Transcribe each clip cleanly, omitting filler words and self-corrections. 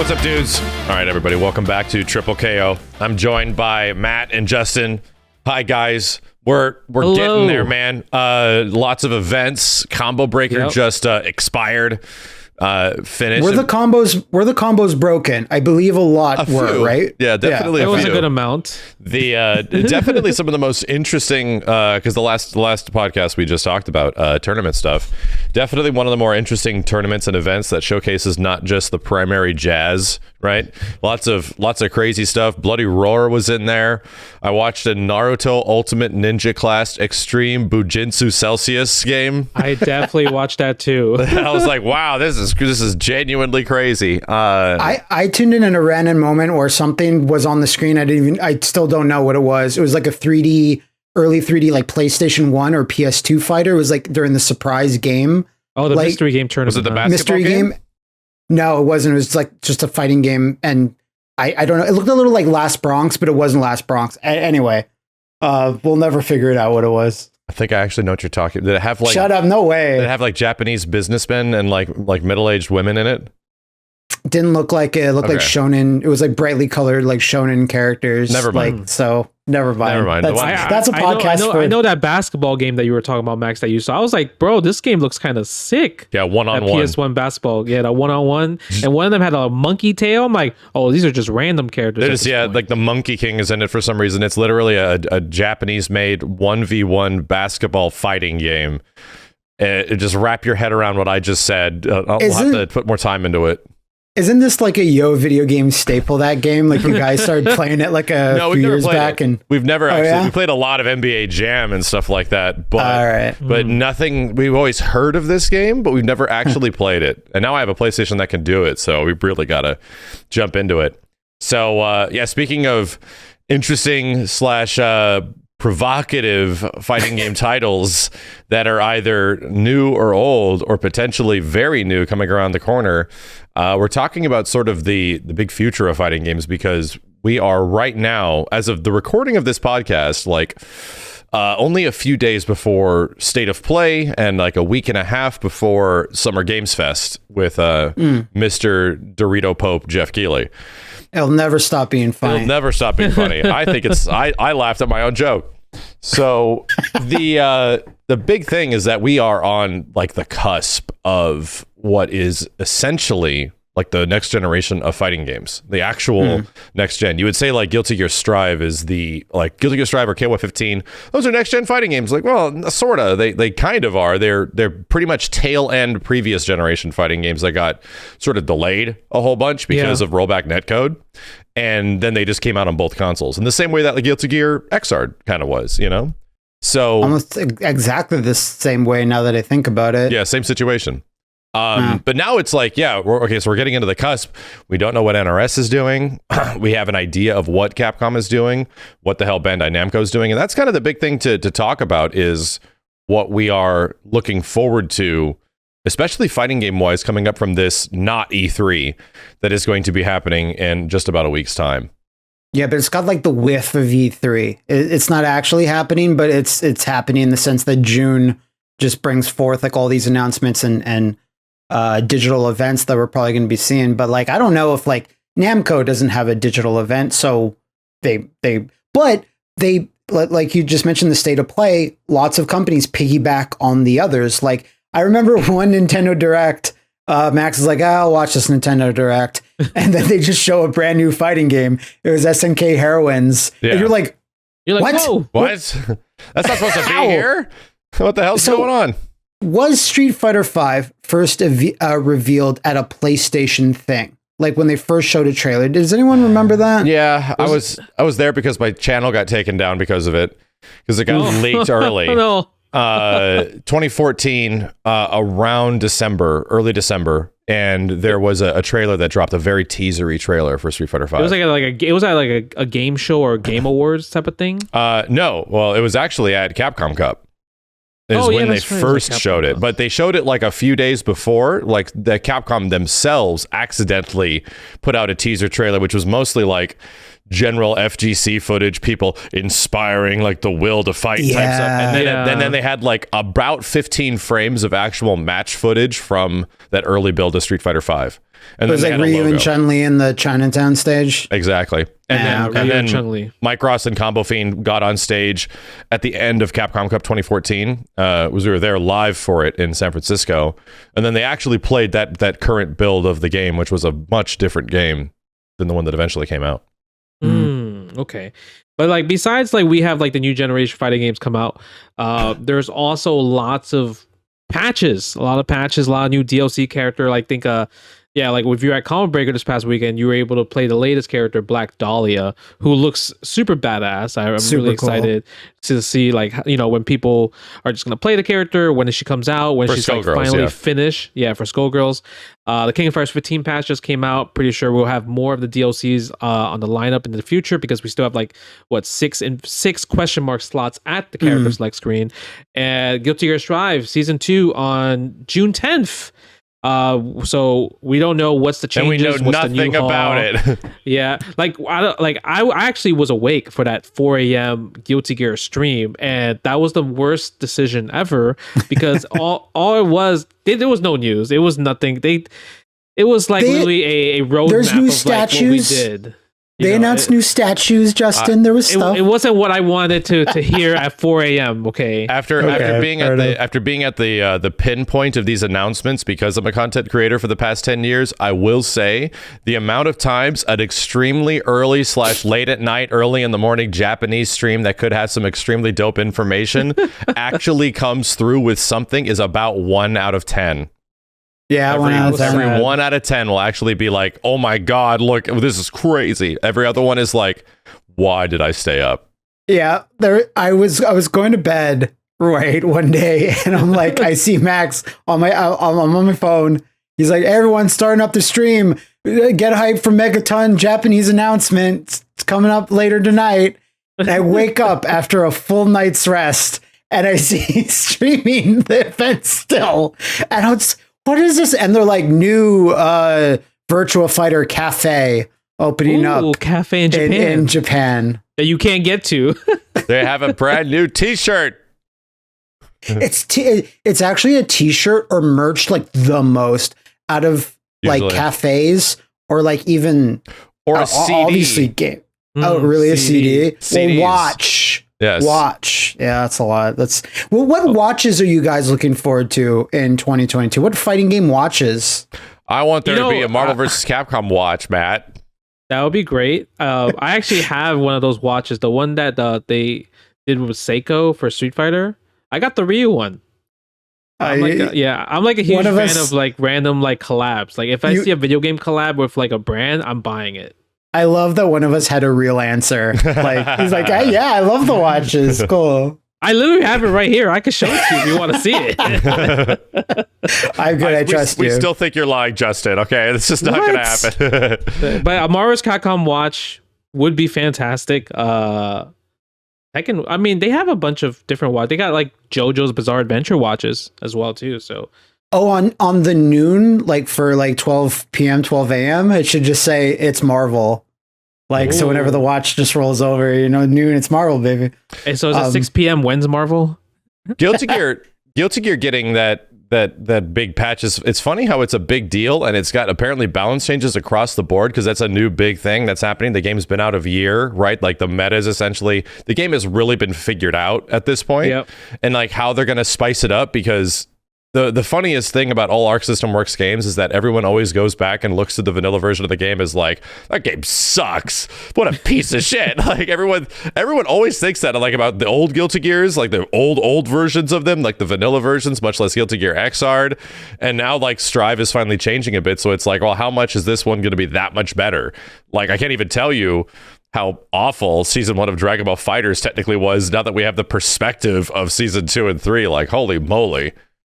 What's up, dudes? All right, everybody, welcome back to TripleKO. I'm joined by Matt and Justin. Hi, guys. We're getting there, man. Lots of events. Combo Breaker just expired. Finished. Were the combos broken? I believe a lot were, right? Yeah, definitely. It was a good amount. The definitely some of the most interesting, because the last podcast we just talked about tournament stuff. Definitely one of the more interesting tournaments and events that showcases not just the primary jazz, right? Lots of crazy stuff. Bloody Roar was in there. I watched a Naruto Ultimate Ninja Class Extreme Bujinsu Celsius game. I definitely watched that too. I was like, wow, this is genuinely crazy. I tuned in a random moment where something was on the screen. I still don't know what it was. It was like a early 3D like PlayStation 1 or PS2 fighter. It was like during the surprise game. Oh, the mystery game tournament. Was it the basketball mystery game? No, it wasn't. It was like just a fighting game. And I don't know. It looked a little like Last Bronx, but it wasn't Last Bronx. Anyway, we'll never figure it out what it was. I think I actually know what you're talking. Did it have like? Shut up! No way. Did it have like Japanese businessmen and like middle-aged women in it? Didn't look like it. It looked like shonen. It was like brightly colored like shonen characters. Never mind. Like, so never mind. Never mind. That's a podcast. I know that basketball game that you were talking about, Max, that you saw. I was like, bro, this game looks kind of sick. Yeah, one-on-one. That PS1 basketball. Yeah, that one-on-one. And one of them had a monkey tail. I'm like, oh, these are just random characters. Like the Monkey King is in it for some reason. It's literally a Japanese-made 1v1 basketball fighting game. Just wrap your head around what I just said. I'll have to put more time into it. Isn't this like a video game staple, that game? Like you guys started playing it like few years back. And we've never actually, we played a lot of NBA Jam and stuff like that, but nothing, we've always heard of this game, but we've never actually played it. And now I have a PlayStation that can do it, so we really got to jump into it. So speaking of interesting / provocative fighting game titles that are either new or old or potentially very new coming around the corner, we're talking about sort of the big future of fighting games, because we are right now, as of the recording of this podcast, like only a few days before State of Play and like a week and a half before Summer Games Fest with Mr. Dorito Pope Jeff Keighley. It'll never stop being funny. It'll never stop being funny. I think it's. I laughed at my own joke. So the big thing is that we are on like the cusp of what is essentially like the next generation of fighting games, the actual next gen. You would say like Guilty Gear Strive is the like Guilty Gear Strive or KOF-15. Those are next gen fighting games. Like, well, sorta. They kind of are. They're pretty much tail end previous generation fighting games that got sort of delayed a whole bunch because of rollback netcode, and then they just came out on both consoles in the same way that like Guilty Gear Xrd kind of was, you know. So almost exactly the same way now that I think about it. Yeah, same situation. But now it's like, so we're getting into the cusp. We don't know what NRS is doing. We have an idea of what Capcom is doing, what the hell Bandai Namco is doing. And that's kind of the big thing to talk about, is what we are looking forward to, especially fighting game wise, coming up from this not E3 that is going to be happening in just about a week's time. Yeah, but it's got like the whiff of E3. It's not actually happening, but it's happening in the sense that June just brings forth like all these announcements and digital events that we're probably going to be seeing. But like, I don't know if like Namco doesn't have a digital event, so they like you just mentioned the State of Play, lots of companies piggyback on the others. Like I remember one Nintendo Direct, Max is like, I'll watch this Nintendo Direct, and then they just show a brand new fighting game. It was SNK Heroines, and you're like what? Whoa, what? That's not supposed to be here. What the hell's going on? Was Street Fighter V first revealed at a PlayStation thing? Like when they first showed a trailer? Does anyone remember that? Yeah, I was there because my channel got taken down because of it, because it got leaked early. 2014, around December, early December, and there was a trailer that dropped, a very teasery trailer for Street Fighter V. It was like a game show or Game Awards type of thing. No, well, it was actually at Capcom Cup. When they first showed it, but they showed it like a few days before. Like the Capcom themselves accidentally put out a teaser trailer, which was mostly like general FGC footage, people inspiring like the will to fight type stuff, and then they had like about 15 frames of actual match footage from that early build of Street Fighter V. And it was like Ryu and Chun-Li in the Chinatown stage. Exactly. And then Mike Ross and Combo Fiend got on stage at the end of Capcom Cup 2014. We were there live for it in San Francisco. And then they actually played that current build of the game, which was a much different game than the one that eventually came out. Okay. But like besides like we have like the new generation fighting games come out, there's also lots of patches, a lot of new DLC character. Like think like if you're at Comic Breaker this past weekend, you were able to play the latest character, Black Dahlia, who looks super badass. I'm really excited to see like, you know, when people are just going to play the character, when she comes out, when she's like finally finished. Yeah, for Skullgirls. The King of Fighters 15 patch just came out. Pretty sure we'll have more of the DLCs on the lineup in the future because we still have like six question mark slots at the character select screen. And Guilty Gear Strive Season 2 on June 10th. So we don't know what's the changes. And we know nothing about it. Yeah, I actually was awake for that 4 a.m. Guilty Gear stream, and that was the worst decision ever because all it was there was no news. It was nothing. It was like literally a roadmap of statues. Like what we did. They announced new statues, Justin. There was stuff. It wasn't what I wanted to hear at 4 a.m. Okay. After being at the pinpoint of these announcements, because I'm a content creator for the past 10 years, I will say the amount of times an extremely early / late at night, early in the morning Japanese stream that could have some extremely dope information actually comes through with something is about 1 out of 10. Yeah, every 1 out of 10 will actually be like, oh my God, look, this is crazy. Every other one is like, why did I stay up? Yeah, I was going to bed one day, and I'm like, I see Max on my phone. He's like, everyone's starting up the stream. Get hype for Megaton Japanese announcement. It's coming up later tonight. And I wake up after a full night's rest, and I see streaming the event still, and I was. What is this? And they're like new Virtua Fighter cafe opening up. Cafe in Japan. In Japan. That you can't get to. They have a brand new t-shirt. It's actually a t-shirt or merch like the most out of like cafes or like even or a CD. Obviously game. Really? CD. A CD? Well, watch. Yes. Watch. Yeah, that's a lot. What watches are you guys looking forward to in 2022? What fighting game watches? I want there to be a Marvel vs. Capcom watch, Matt. That would be great. I actually have one of those watches, the one that they did with Seiko for Street Fighter. I got the Ryu one. I'm like a huge fan of like random like collabs. Like if I see a video game collab with like a brand, I'm buying it. I love that one of us had a real answer. Like he's like, I love the watches. Cool. I literally have it right here. I can show it to you if you want to see it. I'm good. I trust you. We still think you're lying, Justin. Okay, this is not going to happen. But a Marvel's Capcom watch would be fantastic. Tekken. I mean, they have a bunch of different watches. They got like JoJo's Bizarre Adventure watches as well too. So. Oh, on the noon, like for like 12 p.m., 12 a.m., it should just say it's Marvel. Like, so whenever the watch just rolls over, noon, it's Marvel, baby. And so is it 6 p.m. when's Marvel? Guilty Gear getting that big patch it's funny how it's a big deal and it's got apparently balance changes across the board because that's a new big thing that's happening. The game's been out a year, right? Like the meta is essentially, the game has really been figured out at this point. Yep. And like how they're going to spice it up because the funniest thing about all Arc System Works games is that everyone always goes back and looks at the vanilla version of the game as like, that game sucks. What a piece of shit. Like everyone always thinks that like about the old Guilty Gears, like the old versions of them, like the vanilla versions, much less Guilty Gear Xrd. And now like Strive is finally changing a bit. So it's like, well, how much is this one going to be that much better? Like, I can't even tell you how awful season 1 of Dragon Ball FighterZ technically was now that we have the perspective of season 2 and 3. Like, holy moly.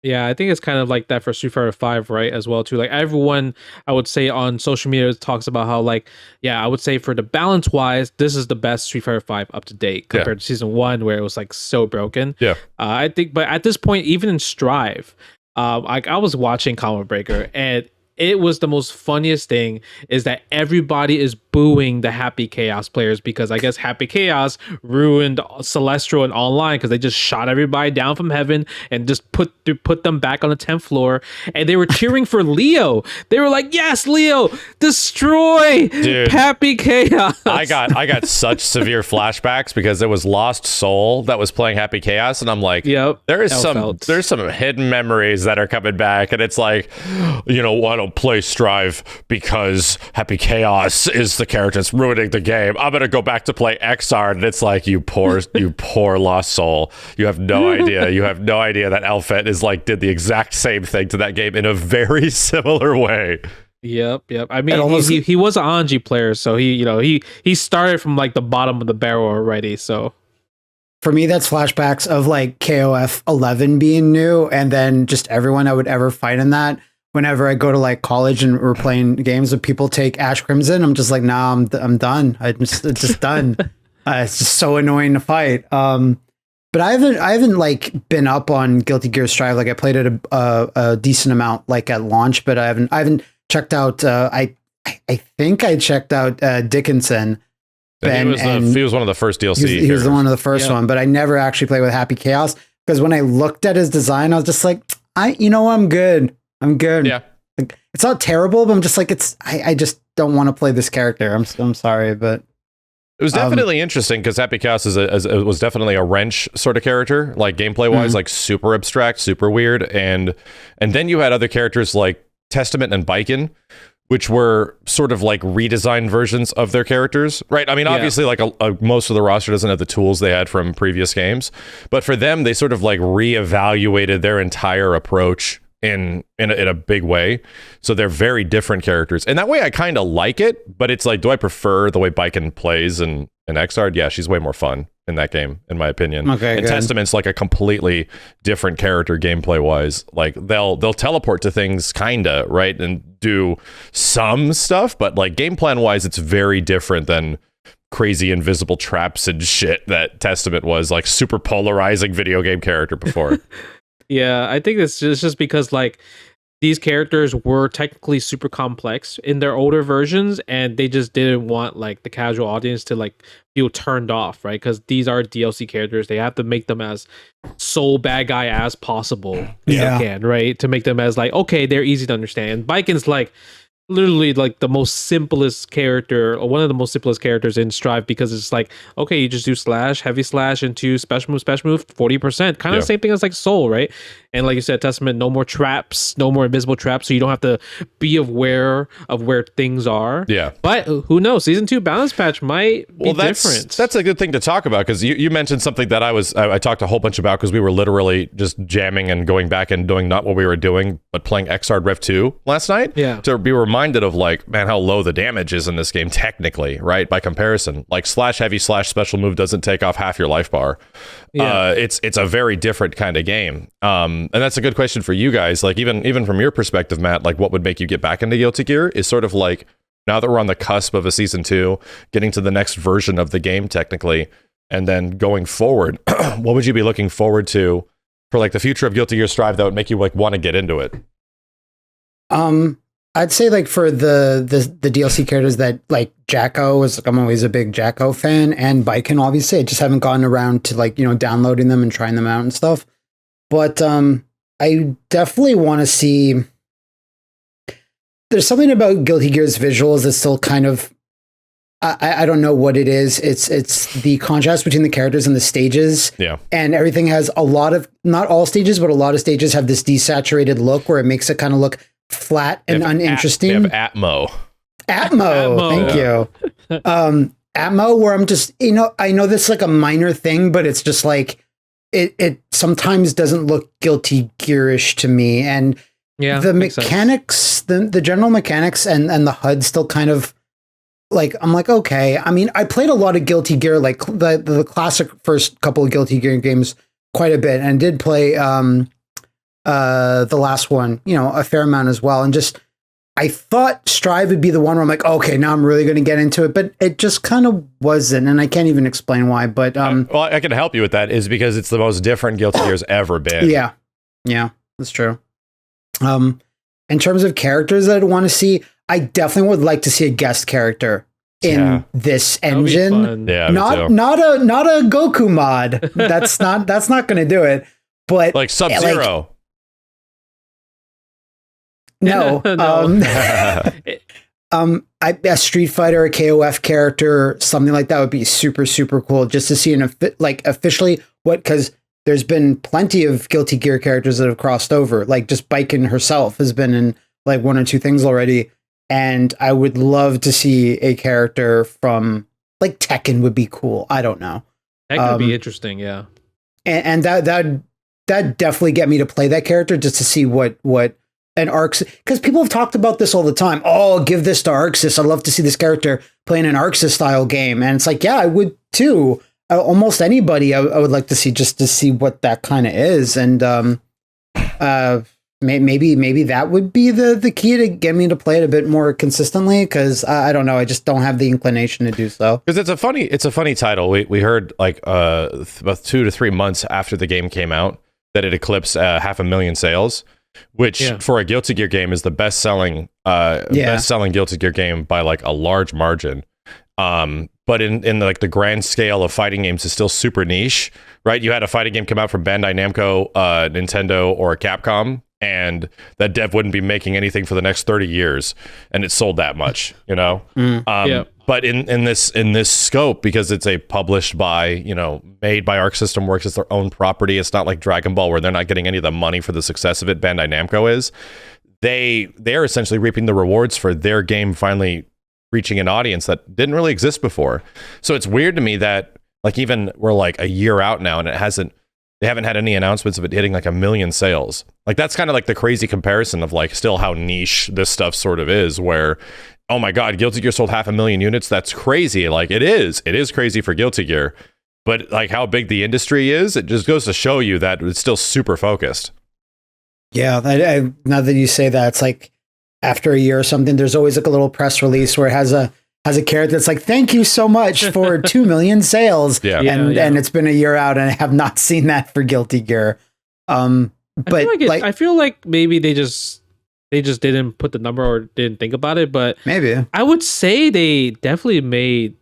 Yeah, I think it's kind of like that for Street Fighter 5, right, as well, too. Like, everyone, I would say, on social media talks about how, like, I would say for the balance-wise, this is the best Street Fighter 5 up to date compared to Season 1, where it was, like, so broken. Yeah. I think, but at this point, even in Strive, I was watching Combat Breaker, and it was the most funniest thing is that everybody is booing the Happy Chaos players because I guess Happy Chaos ruined Celestial and Online because they just shot everybody down from heaven and just put them back on the 10th floor, and they were cheering for Leo. They were like, yes, Leo, destroy Happy Chaos. I got such severe flashbacks because there was Lost Soul that was playing Happy Chaos, and I'm like, yep, there's some hidden memories that are coming back, and it's like, you know, I don't play Strive because Happy Chaos is the character that's ruining the game. I'm gonna go back to play Xrd, and it's like, you poor Lost Soul. You have no idea. You have no idea that Elfet is like did the exact same thing to that game in a very similar way. Yep. I mean, he was an Anji player, so he started from like the bottom of the barrel already. So for me, that's flashbacks of like KOF 11 being new, and then just everyone I would ever fight in that. Whenever I go to like college and we're playing games and people take Ash Crimson, I'm just like, nah, I'm done. It's just done. It's just so annoying to fight. But I haven't like been up on Guilty Gear Strive. Like I played it a decent amount like at launch, but I haven't checked out. I think I checked out Dickinson. He was one of the first DLC. He was the one of the first one, but I never actually played with Happy Chaos because when I looked at his design, I was just like, I'm good. I'm good. Yeah. Like, it's not terrible, but I'm just like, I just don't want to play this character. I'm sorry, but it was definitely interesting because Happy Chaos was definitely a wrench sort of character, like gameplay wise, like super abstract, super weird. And then you had other characters like Testament and Biken, which were sort of like redesigned versions of their characters, right? I mean, obviously, like most of the roster doesn't have the tools they had from previous games, but for them, they sort of like reevaluated their entire approach in a big way. So they're very different characters. And that way I kind of like it, but it's like, do I prefer the way Biken plays in Xrd? Yeah, she's way more fun in that game, in my opinion. Okay, and good. Testament's like a completely different character gameplay wise. Like they'll teleport to things kinda, right? And do some stuff, but like game plan wise, it's very different than crazy invisible traps and shit that Testament was, like super polarizing video game character before. Yeah, I think it's just because like these characters were technically super complex in their older versions, and they just didn't want like the casual audience to like feel turned off, right? Because these are DLC characters; they have to make them as soul bad guy as possible if they can, right? To make them as like, okay, they're easy to understand. Biken's like literally like the most simplest character, or one of the most simplest characters in Strive, because it's like, okay, you just do slash, heavy slash into special move, 40%, kind of the same thing as like Soul, right? And like you said, Testament, no more traps, no more invisible traps, so you don't have to be aware of where things are. Yeah. But who knows? Season 2 balance patch might be different. That's a good thing to talk about, because you mentioned something that I talked a whole bunch about, because we were literally just jamming and going back and doing not what we were doing, but playing Xrd Rev 2 last night. Yeah. To be reminded of like, man, how low the damage is in this game technically, right? By comparison, like slash heavy slash special move doesn't take off half your life bar. Yeah. It's a very different kind of game. And that's a good question for you guys. Like even from your perspective, Matt, like what would make you get back into Guilty Gear is sort of like, now that we're on the cusp of a season 2, getting to the next version of the game technically, and then going forward, what would you be looking forward to for like the future of Guilty Gear Strive that would make you like want to get into it? I'd say like for the DLC characters that like Jacko was, I'm always a big Jacko fan, and Biken obviously. I just haven't gotten around to like, downloading them and trying them out and stuff. But I definitely want to see. There's something about Guilty Gear's visuals that's still kind of, I don't know what it is. It's the contrast between the characters and the stages. Yeah. And everything has a lot of, not all stages, but a lot of stages have this desaturated look where it makes it kind of look flat and uninteresting. They have Atmo. Thank you. Atmo, where I'm just, I know this is like a minor thing, but it's just like, it sometimes doesn't look Guilty Gearish to me. And the mechanics, the general mechanics and the HUD still kind of like, I'm like, okay. I mean, I played a lot of Guilty Gear, like the classic first couple of Guilty Gear games quite a bit, and did play the last one, a fair amount as well. And just, I thought Strive would be the one where I'm like, okay, now I'm really going to get into it, but it just kind of wasn't, and I can't even explain why. But well, I can help you with that, is because it's the most different Guilty Gear's ever been. Yeah, that's true. in terms of characters that I'd want to see, I definitely would like to see a guest character in this engine. Yeah, not a Goku mod. That's not going to do it. But like Sub-Zero. No. A Street Fighter, a KOF character, something like that would be super, super cool just to see officially because there's been plenty of Guilty Gear characters that have crossed over. Like just Biken herself has been in like one or two things already. And I would love to see a character from like Tekken would be cool. I don't know. That could be interesting. Yeah. And that definitely get me to play that character just to see what an Arxis, because people have talked about this all the time. Oh, give this to Arxis. I'd love to see this character playing an Arxis style game. And it's like, yeah, I would too. Almost anybody I would like to see just to see what that kind of is. And maybe that would be the key to get me to play it a bit more consistently, because I don't know. I just don't have the inclination to do so. Because it's a funny title. We heard like about 2 to 3 months after the game came out that it eclipsed 500,000 sales. Which for a Guilty Gear game is the best-selling Guilty Gear game by like a large margin. But in like the grand scale of fighting games is still super niche, right? You had a fighting game come out from Bandai Namco, Nintendo, or Capcom, and that dev wouldn't be making anything for the next 30 years, and it sold that much, you know? But in this scope, because it's a published by, made by Arc System Works, it's their own property. It's not like Dragon Ball where they're not getting any of the money for the success of it. Bandai Namco is. They're essentially reaping the rewards for their game finally reaching an audience that didn't really exist before. So it's weird to me that like even we're like a year out now and they haven't had any announcements of it hitting like 1 million sales. Like that's kind of like the crazy comparison of like still how niche this stuff sort of is, where oh my God, Guilty Gear sold 500,000 units. That's crazy. Like it is crazy for Guilty Gear, but like how big the industry is, it just goes to show you that it's still super focused. Yeah. Now that you say that, it's like after a year or something, there's always like a little press release where it has a character that's like, thank you so much for 2 million sales. And it's been a year out and I have not seen that for Guilty Gear. But I feel like maybe they just didn't put the number or didn't think about it, but maybe I would say they definitely made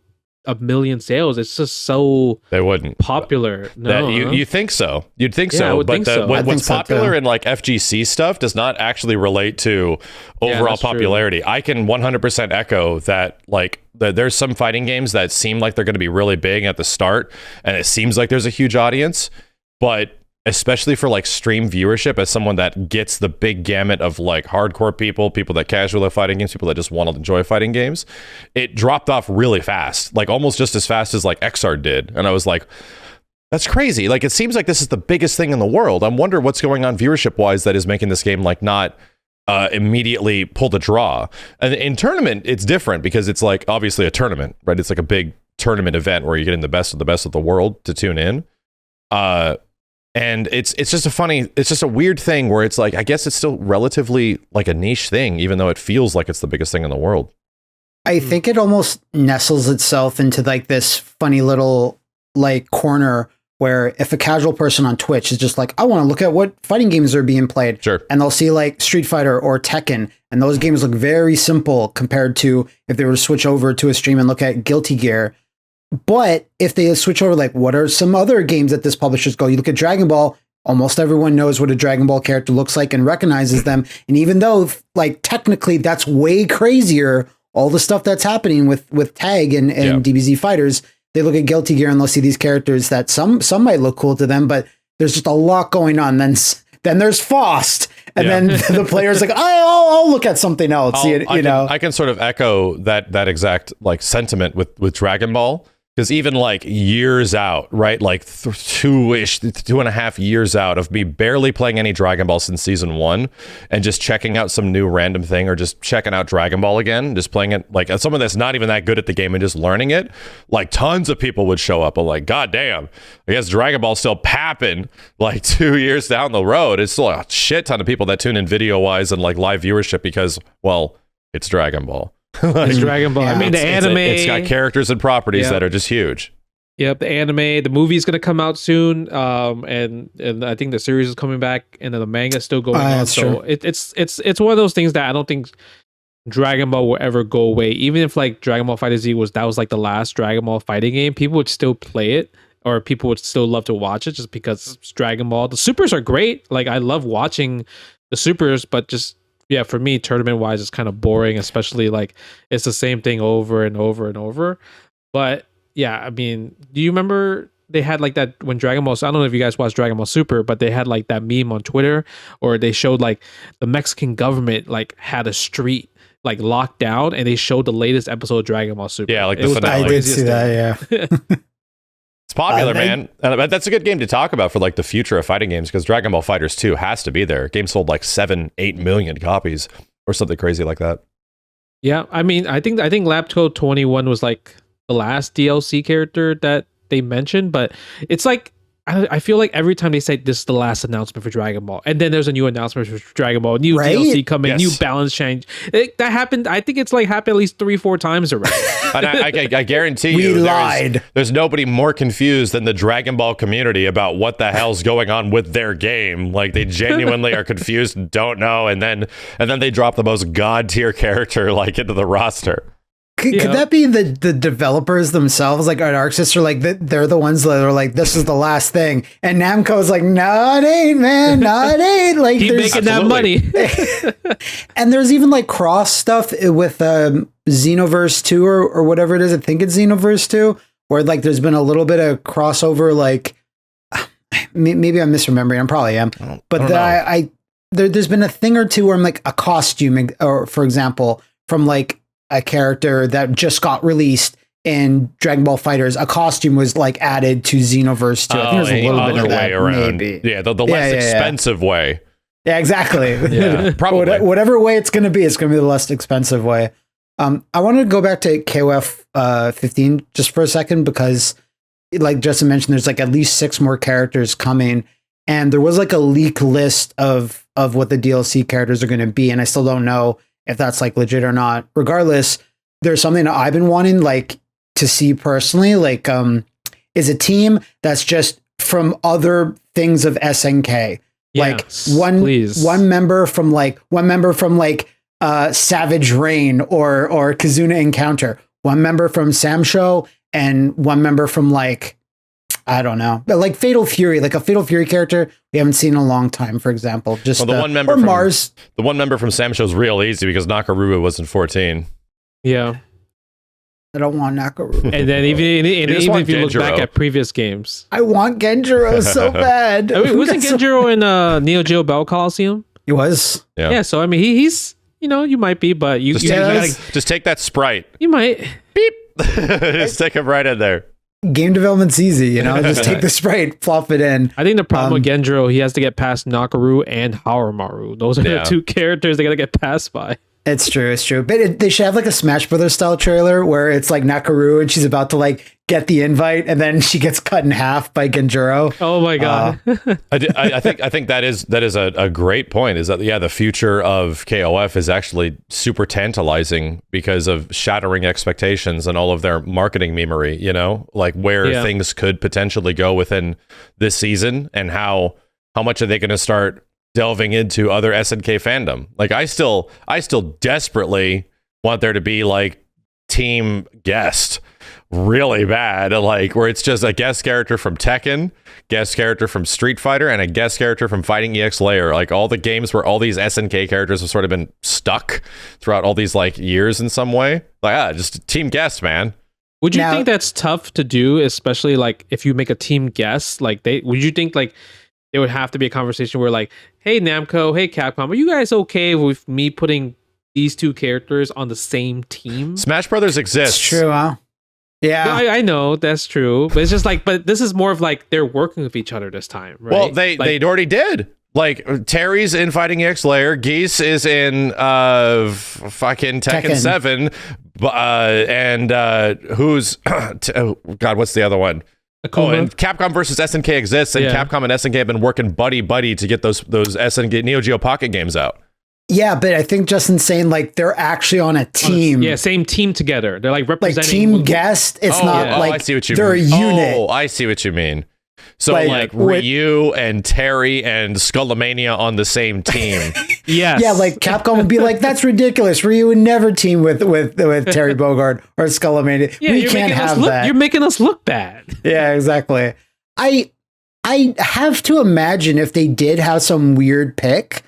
1 million sales. It's just so they wouldn't popular. No, you think so? You'd think so, but what's popular in like FGC stuff does not actually relate to overall popularity. True. I can 100% echo that. Like there's some fighting games that seem like they're going to be really big at the start, and it seems like there's a huge audience, but especially for like stream viewership, as someone that gets the big gamut of like hardcore people that casually love fighting games, people that just want to enjoy fighting games, it dropped off really fast, like almost just as fast as like XR did. And I was like, that's crazy. Like it seems like this is the biggest thing in the world. I wonder what's going on viewership wise that is making this game like not immediately pull the draw. And in tournament, it's different because it's like obviously a tournament, right? It's like a big tournament event where you're getting the best of the world to tune in. And it's just a weird thing where it's like, I guess it's still relatively like a niche thing, even though it feels like it's the biggest thing in the world. I think it almost nestles itself into like this funny little like corner where if a casual person on Twitch is just like, I want to look at what fighting games are being played. Sure. And they'll see like Street Fighter or Tekken, and those games look very simple compared to if they were to switch over to a stream and look at Guilty Gear. But if they switch over, like, what are some other games that this publishers go? You look at Dragon Ball, almost everyone knows what a Dragon Ball character looks like and recognizes them. And even though, like, technically that's way crazier, all the stuff that's happening with Tag and DBZ Fighters, they look at Guilty Gear and they'll see these characters that some might look cool to them, but there's just a lot going on. Then there's Faust. And then the player's like, I'll look at something else. I can sort of echo that exact like sentiment with Dragon Ball. Because even like years out, right? Like 2.5 years out of me barely playing any Dragon Ball since season 1 and just checking out some new random thing or just checking out Dragon Ball again, just playing it like as someone that's not even that good at the game and just learning it, like tons of people would show up. I'm like, God damn, I guess Dragon Ball's still papping like 2 years down the road. It's still a shit ton of people that tune in video wise and like live viewership because, well, it's Dragon Ball. It's Dragon Ball. I mean, the anime. It's got characters and properties that are just huge. Yep, the anime, the movie's gonna come out soon, and I think the series is coming back, and then the manga is still going on. So it's one of those things that I don't think Dragon Ball will ever go away. Even if like Dragon Ball FighterZ was like the last Dragon Ball fighting game, people would still play it, or people would still love to watch it just because it's Dragon Ball. The supers are great. Like I love watching the supers, but just yeah, for me, tournament wise, it's kind of boring, especially like it's the same thing over and over and over. But yeah, I mean, do you remember they had like that when Dragon Ball? I don't know if you guys watched Dragon Ball Super, but they had like that meme on Twitter, or they showed like the Mexican government like had a street like locked down, and they showed the latest episode of Dragon Ball Super. Yeah, like the finale. I did see that. Yeah, it's popular, man. That's a good game to talk about for like the future of fighting games, because Dragon Ball FighterZ 2 has to be there. Game sold like 7-8 million copies or something crazy like that. Yeah, I mean, I think Lapto 21 was like the last DLC character that they mentioned, but it's like I feel like every time they say this is the last announcement for Dragon Ball, and then there's a new announcement for Dragon Ball, new DLC coming, new balance change. That happened. I think it's like happened at least 3-4 times already. And I guarantee you, there's nobody more confused than the Dragon Ball community about what the hell's going on with their game. Like they genuinely are confused and don't know, and then they drop the most god tier character like into the roster. Could that be the developers themselves? Like Arc Sister, like they're the ones that are like, this is the last thing, and Namco's like, no, it ain't, man, no, it ain't. Like keep making that money. And there's even like cross stuff with Xenoverse 2 or whatever it is. I think it's Xenoverse 2, where like there's been a little bit of crossover. Like maybe I'm misremembering. I probably am, but there's been a thing or two where I'm like a costume, or for example, from like a character that just got released in Dragon Ball FighterZ, a costume was like added to Xenoverse 2. I think there's a little bit of that, around. Maybe. Yeah, the less expensive way. Yeah, exactly. Yeah, probably. Whatever way it's going to be, it's going to be the less expensive way. I wanted to go back to KOF 15 just for a second, because like Justin mentioned, there's like at least 6 more characters coming, and there was like a leak list of what the DLC characters are going to be, and I still don't know if that's like legit or not. Regardless, there's something that I've been wanting like to see personally, like is a team that's just from other things of SNK. Like one member from Savage Rain or Kizuna Encounter, one member from Samsho, and one member from like, I don't know, but like Fatal Fury, like a Fatal Fury character we haven't seen in a long time, for example. Just the one member from Mars. The one member from Sam Show's real easy because Nakaruru was in 14. Yeah, I don't want Nakaruru. And then even if you look back at previous games, I want Genjiro so bad. I mean, wasn't Genjiro in Neo Geo Battle Coliseum? He was. Yeah. So I mean, he's you might be, but you just take that sprite. You might beep. Just stick him right in there. Game development's easy, just take the sprite, plop it in. I think the problem with Genjiro, he has to get past Nakaru and Harumaru. Those are the 2 characters they gotta get past by. It's true. But they should have like a Smash Brothers style trailer where it's like Nakaru and she's about to like get the invite, and then she gets cut in half by Genjiro. Oh my god! I think that is a great point. Is that the future of KOF is actually super tantalizing because of shattering expectations and all of their marketing memery. Like where things could potentially go within this season, and how much are they going to start delving into other SNK fandom? Like I still desperately want there to be like team guest really bad, like where it's just a guest character from Tekken, guest character from Street Fighter, and a guest character from Fighting EX Layer. Like all the games where all these SNK characters have sort of been stuck throughout all these like years in some way. Like just team guest, man. Would you think that's tough to do, especially like if you make a team guest? Like would you think like there would have to be a conversation where like, hey Namco, hey Capcom, are you guys okay with me putting these 2 characters on the same team? Smash Brothers exists. It's true, huh? Yeah, no, I know that's true, but it's just like, but this is more of like they're working with each other this time, right? Well, they already did. Like Terry's in Fighting EX Layer, Geese is in fucking Tekken 7, and who's God? What's the other one? Akuma. And Capcom versus SNK exists, and Capcom and SNK have been working buddy to get those SNK Neo Geo Pocket games out. Yeah, but I think Justin's saying like they're actually on a team. Yeah, same team together. They're like representing. Like team guest. It's not like I see what you they're mean. a unit. Oh, I see what you mean. So like what, Ryu and Terry and Skullomania on the same team. Yes. Yeah, like Capcom would be like, that's ridiculous. Ryu would never team with Terry Bogard or Skullomania. Yeah, we can't have that. You're making us look bad. Yeah, exactly. I have to imagine if they did have some weird pick,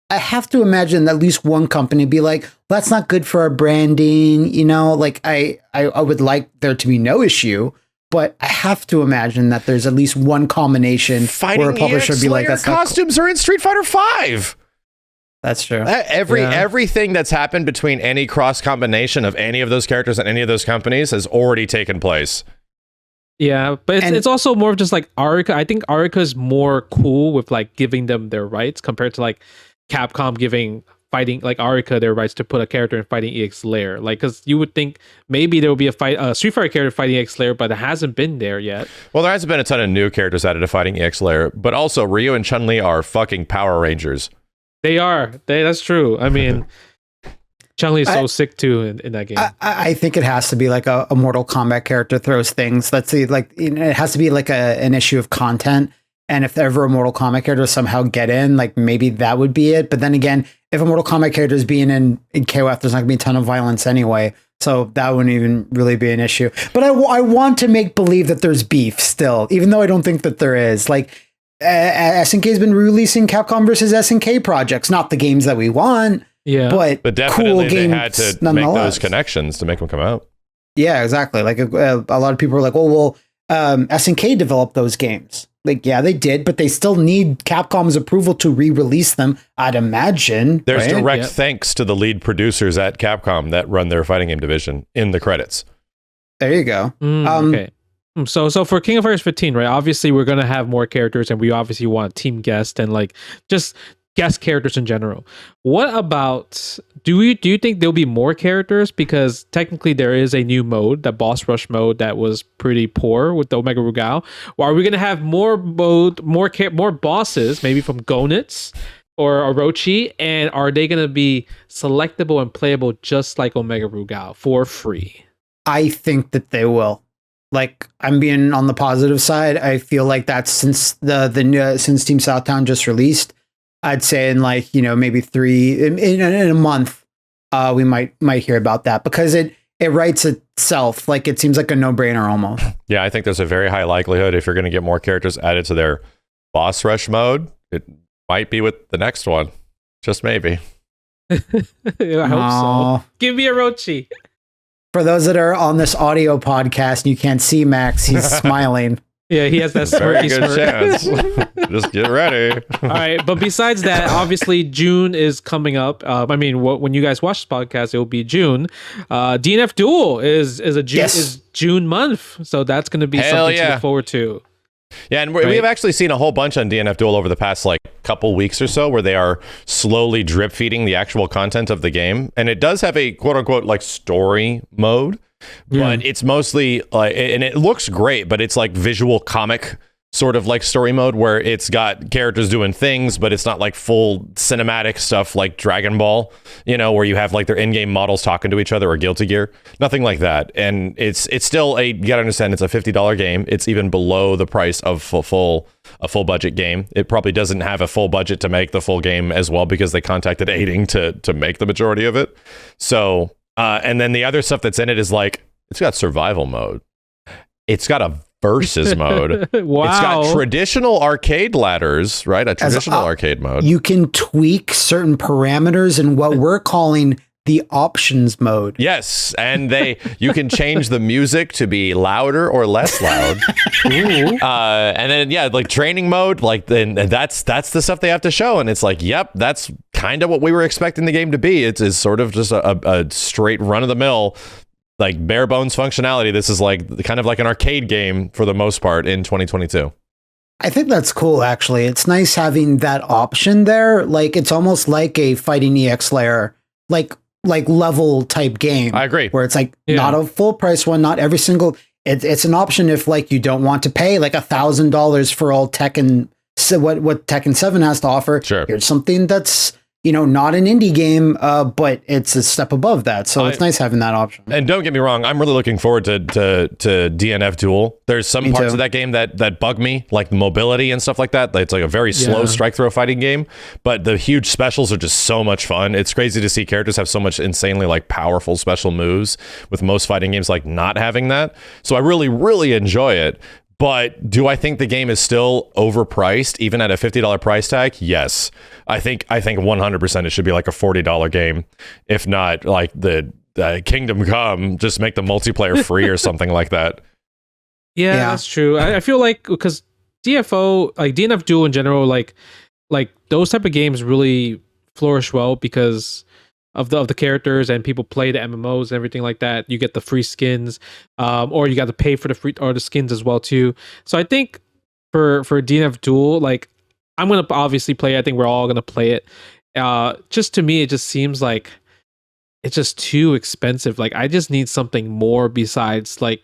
I have to imagine at least one company be like, that's not good for our branding. You know, like I would like there to be no issue, but I have to imagine that there's at least one combination where a publisher would be like, that's costumes are in Street Fighter V. That's true. Everything that's happened between any cross combination of any of those characters and any of those companies has already taken place. Yeah, but it's also more of just like Arica. I think Arica is more cool with like giving them their rights compared to like Capcom giving fighting like Arica their rights to put a character in Fighting EX Lair. Like, because you would think maybe there will be a Street Fighter character Fighting EX Lair, but it hasn't been there yet. Well, there hasn't been a ton of new characters added to Fighting EX Lair, but also Ryu and Chun-Li are fucking Power Rangers. They are. That's true. I mean, Chun-Li is so sick too in that game. I think it has to be like a Mortal Kombat character throws things. Let's see, like it has to be like an issue of content. And if ever a Mortal Kombat character somehow get in, like maybe that would be it. But then again, if a Mortal Kombat character is being in KOF, there's not gonna be a ton of violence anyway. So that wouldn't even really be an issue. But I want to make believe that there's beef still, even though I don't think that there is. Like SNK has been releasing Capcom versus SNK projects, not the games that we want. Yeah, but definitely cool they had to make those connections to make them come out. Yeah, exactly. Like a lot of people are like, oh, well, SNK developed those games. Like, yeah, they did, but they still need Capcom's approval to re-release them, I'd imagine. There's direct thanks to the lead producers at Capcom that run their fighting game division in the credits. There you go. Okay. So for King of Fighters 15, right? Obviously, we're gonna have more characters, and we obviously want team guest and like just guest characters in general. What about do you think there'll be more characters? Because technically there is a new mode, the boss rush mode, that was pretty poor with the Omega Rugal. Or are we gonna have more bosses, maybe from Gonitz or Orochi, and are they gonna be selectable and playable just like Omega Rugal for free? I think that they will. Like, I'm being on the positive side. I feel like that's since since Team Southtown just released, I'd say in like, maybe in a month, we might hear about that, because it writes itself. Like, it seems like a no-brainer almost. Yeah, I think there's a very high likelihood if you're going to get more characters added to their boss rush mode, it might be with the next one. Just maybe. I hope so. Give me Orochi. For those that are on this audio podcast and you can't see Max, he's smiling. Yeah, he has that very good chance. Just get ready. All right, but besides that, obviously June is coming up. I mean, when you guys watch this podcast, it will be June. DNF Duel is June month, so that's going to be something to look forward to. Yeah, and we have actually seen a whole bunch on DNF Duel over the past like couple weeks or so, where they are slowly drip feeding the actual content of the game, and it does have a quote unquote like story mode. But it's mostly like, and it looks great, but it's like visual comic sort of like story mode, where it's got characters doing things, but it's not like full cinematic stuff like Dragon Ball, where you have like their in-game models talking to each other, or Guilty Gear, nothing like that. And it's still you gotta understand, it's a $50 game. It's even below the price of a full budget game. It probably doesn't have a full budget to make the full game as well, because they contacted Aiding to make the majority of it. So and then the other stuff that's in it is like, it's got survival mode. It's got a versus mode. Wow. It's got traditional arcade ladders, right? A traditional arcade mode. You can tweak certain parameters in what we're calling the options mode. Yes, and you can change the music to be louder or less loud. And then like training mode, like then that's the stuff they have to show, and it's like, yep, that's kind of what we were expecting the game to be. It's sort of just a straight run of the mill, like bare bones functionality. This is like kind of like an arcade game for the most part in 2022. I think that's cool, actually. It's nice having that option there. Like, it's almost like a Fighting EX Lair, like level type game. I agree. Where it's like not a full price one, not every single. It's an option if like you don't want to pay like $1,000 for all Tekken. So what Tekken 7 has to offer. Sure. Here's something that's not an indie game, but it's a step above that. So it's nice having that option. And don't get me wrong, I'm really looking forward to DNF Duel. There's some parts of that game that bug me, like the mobility and stuff like that. It's like a very slow strike throw fighting game, but the huge specials are just so much fun. It's crazy to see characters have so much insanely like powerful special moves, with most fighting games like not having that. So I really, really enjoy it. But do I think the game is still overpriced, even at a $50 price tag? Yes. I think 100% it should be like a $40 game. If not, like the Kingdom Come, just make the multiplayer free or something like that. Yeah, that's true. I feel like because DFO, like DNF Duel in general, like those type of games really flourish well because of the characters, and people play the MMOs and everything like that. You get the free skins, or you got to pay for the skins as well too. So I think for DNF Duel, like I'm gonna obviously play it. I think we're all gonna play it. Just to me, it just seems like it's just too expensive. Like I just need something more besides like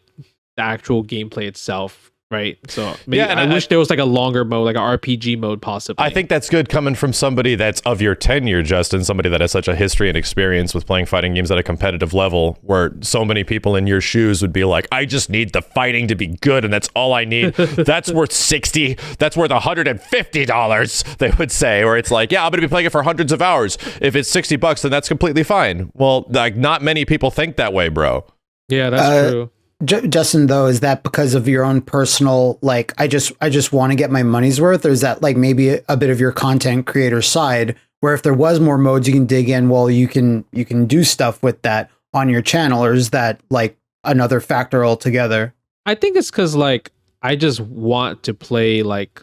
the actual gameplay itself. Right. So maybe I wish there was like a longer mode, like an RPG mode possibly. I think that's good coming from somebody that's of your tenure, Justin, somebody that has such a history and experience with playing fighting games at a competitive level, where so many people in your shoes would be like, I just need the fighting to be good and that's all I need. That's worth $60. That's worth $150, they would say. Or it's like, yeah, I'm going to be playing it for hundreds of hours. If it's $60, then that's completely fine. Well, like not many people think that way, bro. Yeah, that's true. Justin, though, is that because of your own personal, like, I just want to get my money's worth? Or is that like maybe a bit of your content creator side, where if there was more modes you can dig in, well, you can do stuff with that on your channel? Or is that like another factor altogether? I think it's because like I just want to play like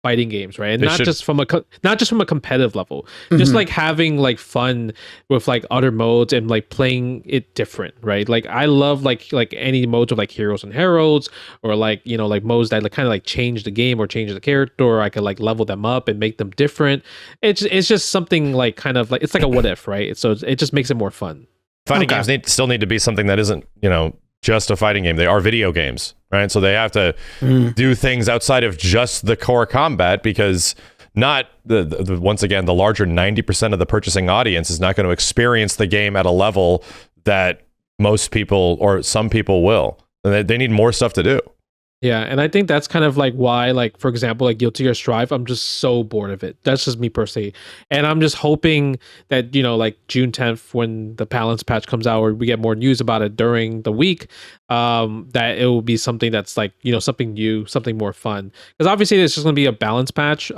fighting games, right? And not just from a competitive level, just like having like fun with like other modes and like playing it different, right? Like I love like any modes of like heroes and heralds, or like like modes that like kind of like change the game or change the character, or I could like level them up and make them different. It's just something like kind of like, it's like a what if, right? So it just makes it more fun. Fighting games still need to be something that isn't just a fighting game. They are video games, right? So they have to do things outside of just the core combat, because not the once again, the larger 90% of the purchasing audience is not going to experience the game at a level that most people or some people will. And they need more stuff to do. Yeah, and I think that's kind of like why, like, for example, like Guilty Gear Strive, I'm just so bored of it. That's just me personally. And I'm just hoping that, like June 10th, when the balance patch comes out, or we get more news about it during the week, that it will be something that's like, something new, something more fun. Because obviously there's just going to be a balance patch,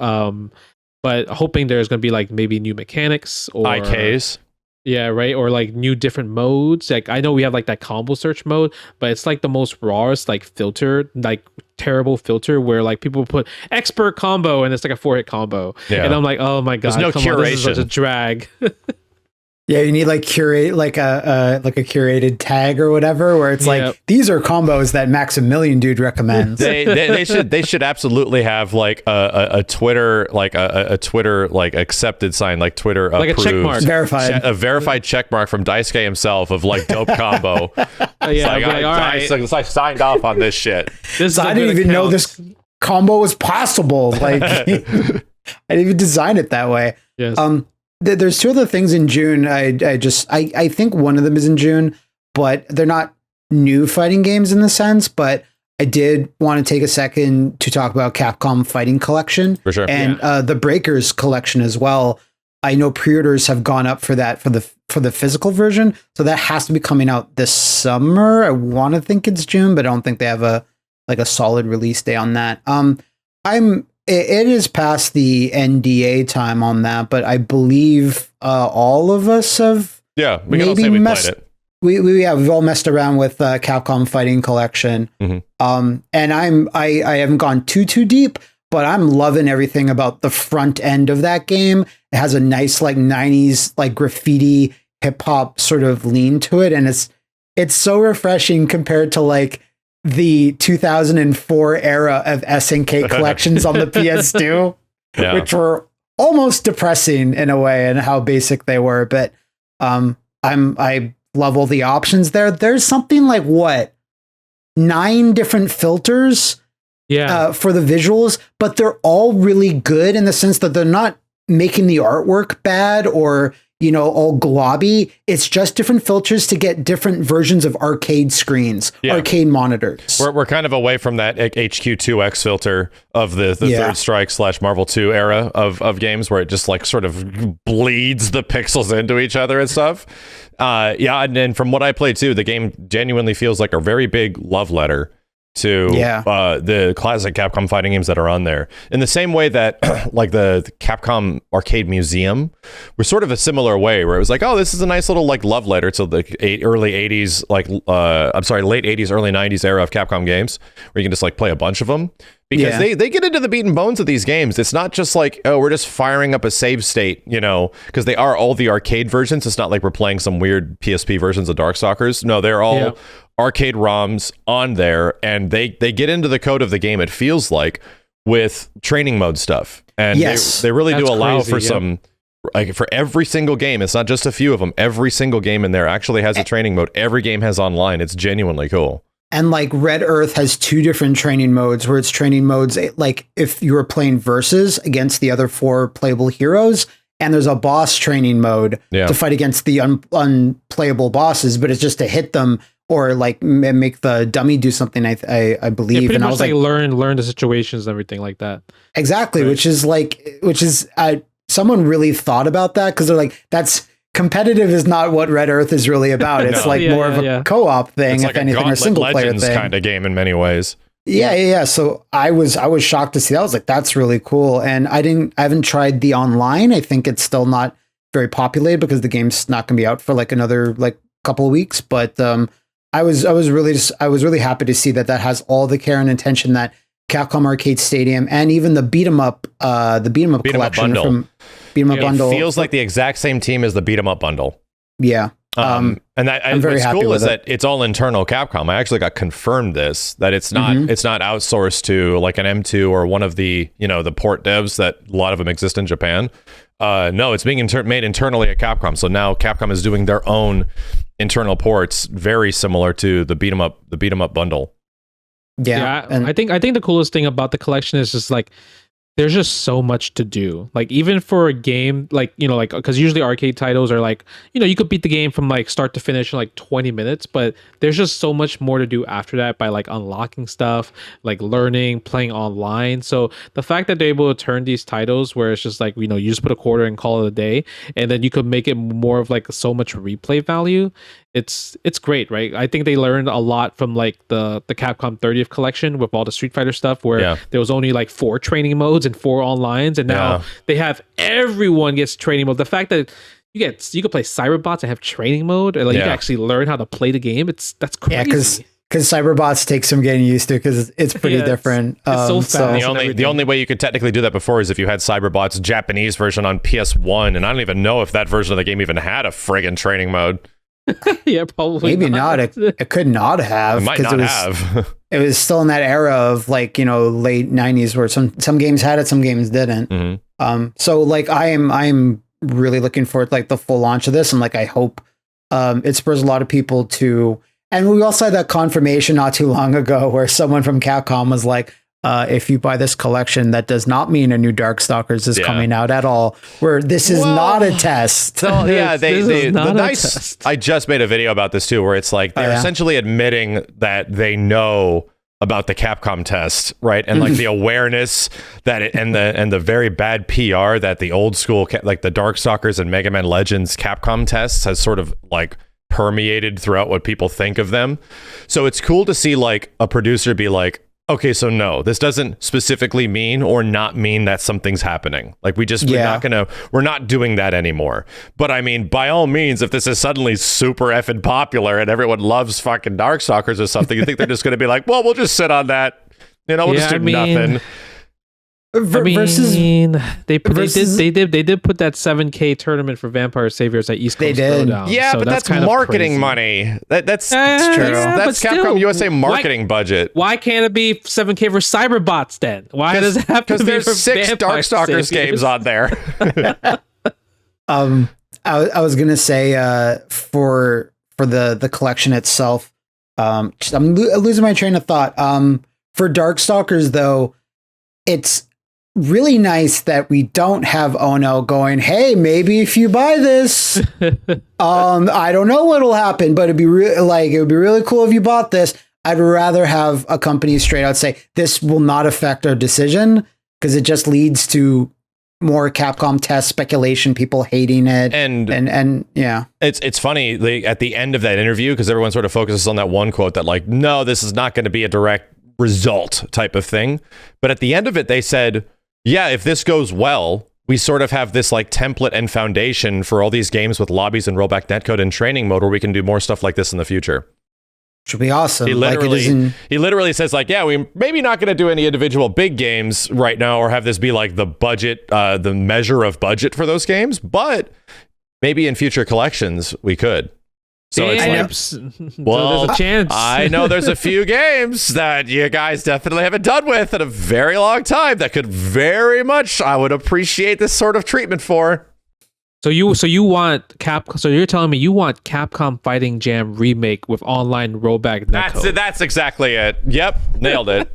but hoping there's going to be like maybe new mechanics or IKs. Yeah, right. Or like new different modes. Like I know we have like that combo search mode, but it's like the most rawest, like filter, like terrible filter, where like people put expert combo and it's like a 4-hit combo. Yeah. And I'm like, oh my god, there's no curation. This is such a drag. Yeah, you need like curate like a curated tag or whatever, where it's like these are combos that Maximilian Dood recommends. They should absolutely have like a Twitter a Twitter like accepted sign, like Twitter like approved, a check mark, verified, a verified check mark from Daisuke himself of like dope combo. I signed off on this shit. I didn't even know this combo was possible. Like I didn't even design it that way. Yes. There's two other things in June. I think one of them is in June, but they're not new fighting games in the sense. But I did want to take a second to talk about Capcom Fighting Collection, for sure, and the Breakers Collection as well. I know pre-orders have gone up for that for the physical version, so that has to be coming out this summer. I want to think it's June, but I don't think they have a solid release day on that. It is past the NDA time on that, but I believe all of us have. Yeah, we can all say we played it. We've all messed around with Capcom Fighting Collection, and I haven't gone too deep, but I'm loving everything about the front end of that game. It has a nice like 90s like graffiti hip hop sort of lean to it, and it's so refreshing compared to like the 2004 era of SNK collections on the PS2, which were almost depressing in a way and how basic they were. But I love all the options there. There's something like 9 different filters for the visuals, but they're all really good in the sense that they're not making the artwork bad or, you know, all globby. It's just different filters to get different versions of arcade screens, arcade monitors. We're kind of away from that HQ2X filter of the Third Strike / Marvel 2 era of games where it just like sort of bleeds the pixels into each other and stuff. And then from what I played too, the game genuinely feels like a very big love letter to the classic Capcom fighting games that are on there. In the same way that like the Capcom Arcade Museum was sort of a similar way where it was like, oh, this is a nice little like love letter to the early 80s, like late 80s, early 90s era of Capcom games where you can just like play a bunch of them. Because they get into the meat and bones of these games. It's not just like, oh, we're just firing up a save state, you know, because they are all the arcade versions. It's not like we're playing some weird PSP versions of Darkstalkers. No, they're all arcade ROMs on there, and they get into the code of the game, it feels like, with training mode stuff. And they really do allow for some, like for every single game. It's not just a few of them. Every single game in there actually has a training mode. Every game has online. It's genuinely cool. And like Red Earth has 2 different training modes where it's training modes like if you were playing versus against the other 4 playable heroes, and there's a boss training mode to fight against the unplayable bosses, but it's just to hit them or like make the dummy do something. I believe. Pretty and much I was like learn the situations and everything like that. Exactly, right. which is someone really thought about that because they're like that's. Competitive is not what Red Earth is really about. It's more of a co-op thing, like if anything, or single player Legends thing. Kind of game in many ways. Yeah. So I was shocked to see that. I was like, that's really cool. And I haven't tried the online. I think it's still not very populated because the game's not going to be out for like another like couple of weeks. But I was really happy to see that has all the care and attention that Capcom Arcade Stadium and even the beat 'em up collection from Beat 'em Up Bundle. It feels like the exact same team as the Beat 'em Up Bundle. Yeah. And I'm very happy cool with is it. that it's all internal Capcom. I actually got confirmed that it's not outsourced to like an M2 or one of the, you know, the port devs that a lot of them exist in Japan. No, it's being made internally at Capcom. So now Capcom is doing their own internal ports, very similar to the Beat 'em Up Bundle. Yeah. And I think the coolest thing about the collection is just like there's just so much to do. Like even for a game, like, you know, like, because usually arcade titles are like, you know, you could beat the game from like start to finish in like 20 minutes, but there's just so much more to do after that by like unlocking stuff, like learning, playing online. So the fact that they're able to turn these titles where it's just like, you know, you just put a quarter and call it a day, and then you could make it more of like so much replay value. It's great, right? I think they learned a lot from like the Capcom 30th collection with all the Street Fighter stuff where there was only like 4 training modes and 4 onlines, and now they have everyone gets training mode. The fact that you could play Cyberbots and have training mode, and like you can actually learn how to play the game. That's crazy. Yeah, because Cyberbots take some getting used to because it's pretty different. It's so fast. The only way you could technically do that before is if you had Cyberbots Japanese version on PS1, and I don't even know if that version of the game even had a friggin' training mode. Yeah, probably maybe not. It could not have. It might not have. It was still in that era of like, you know, late 90s where some games had it, some games didn't. Mm-hmm. So like I am really looking forward to like the full launch of this, and like I hope it spurs a lot of people to. And we also had that confirmation not too long ago where someone from Capcom was like, if you buy this collection, that does not mean a new Darkstalkers is coming out at all. Where this is not a test. So yeah, I just made a video about this too, where it's like they're essentially admitting that they know about the Capcom test, right? And like the awareness that and the very bad PR that the old school like the Darkstalkers and Mega Man Legends Capcom tests has sort of like permeated throughout what people think of them. So it's cool to see like a producer be like, okay, so no, this doesn't specifically mean or not mean that something's happening. Like we're not doing that anymore. But I mean, by all means, if this is suddenly super effing popular and everyone loves fucking Darkstalkers or something, you think they're just going to be like, well, we'll just sit on that. You know, we'll just do nothing. Versus they did put that 7K tournament for Vampire Saviors at East Coast Throwdown. Yeah, so but that's kind marketing of money. That's true. That's Capcom still, USA marketing budget. Why can't it be 7K for Cyberbots then? Why does it have to be for there's 6 Darkstalkers games on there. I was gonna say for the collection itself, I'm losing my train of thought. For Darkstalkers though, it's really nice that we don't have Ono going, hey, maybe if you buy this, I don't know what'll happen, but it would be really cool if you bought this. I'd rather have a company straight out say this will not affect our decision, because it just leads to more Capcom test speculation, people hating it, and yeah. It's funny, at the end of that interview, because everyone sort of focuses on that one quote that like, no, this is not going to be a direct result type of thing. But at the end of it, they said, yeah, if this goes well, we sort of have this like template and foundation for all these games with lobbies and rollback netcode and training mode where we can do more stuff like this in the future. Should be awesome. He literally says like, yeah, we maybe not going to do any individual big games right now or have this be like the budget, the measure of budget for those games, but maybe in future collections we could. So it's like, well, so there's a chance. I know there's a few games that you guys definitely haven't done with in a very long time that could very much, I would appreciate this sort of treatment for. So you want So you're telling me you want Capcom Fighting Jam remake with online rollback netcode? That's exactly it. Yep, nailed it.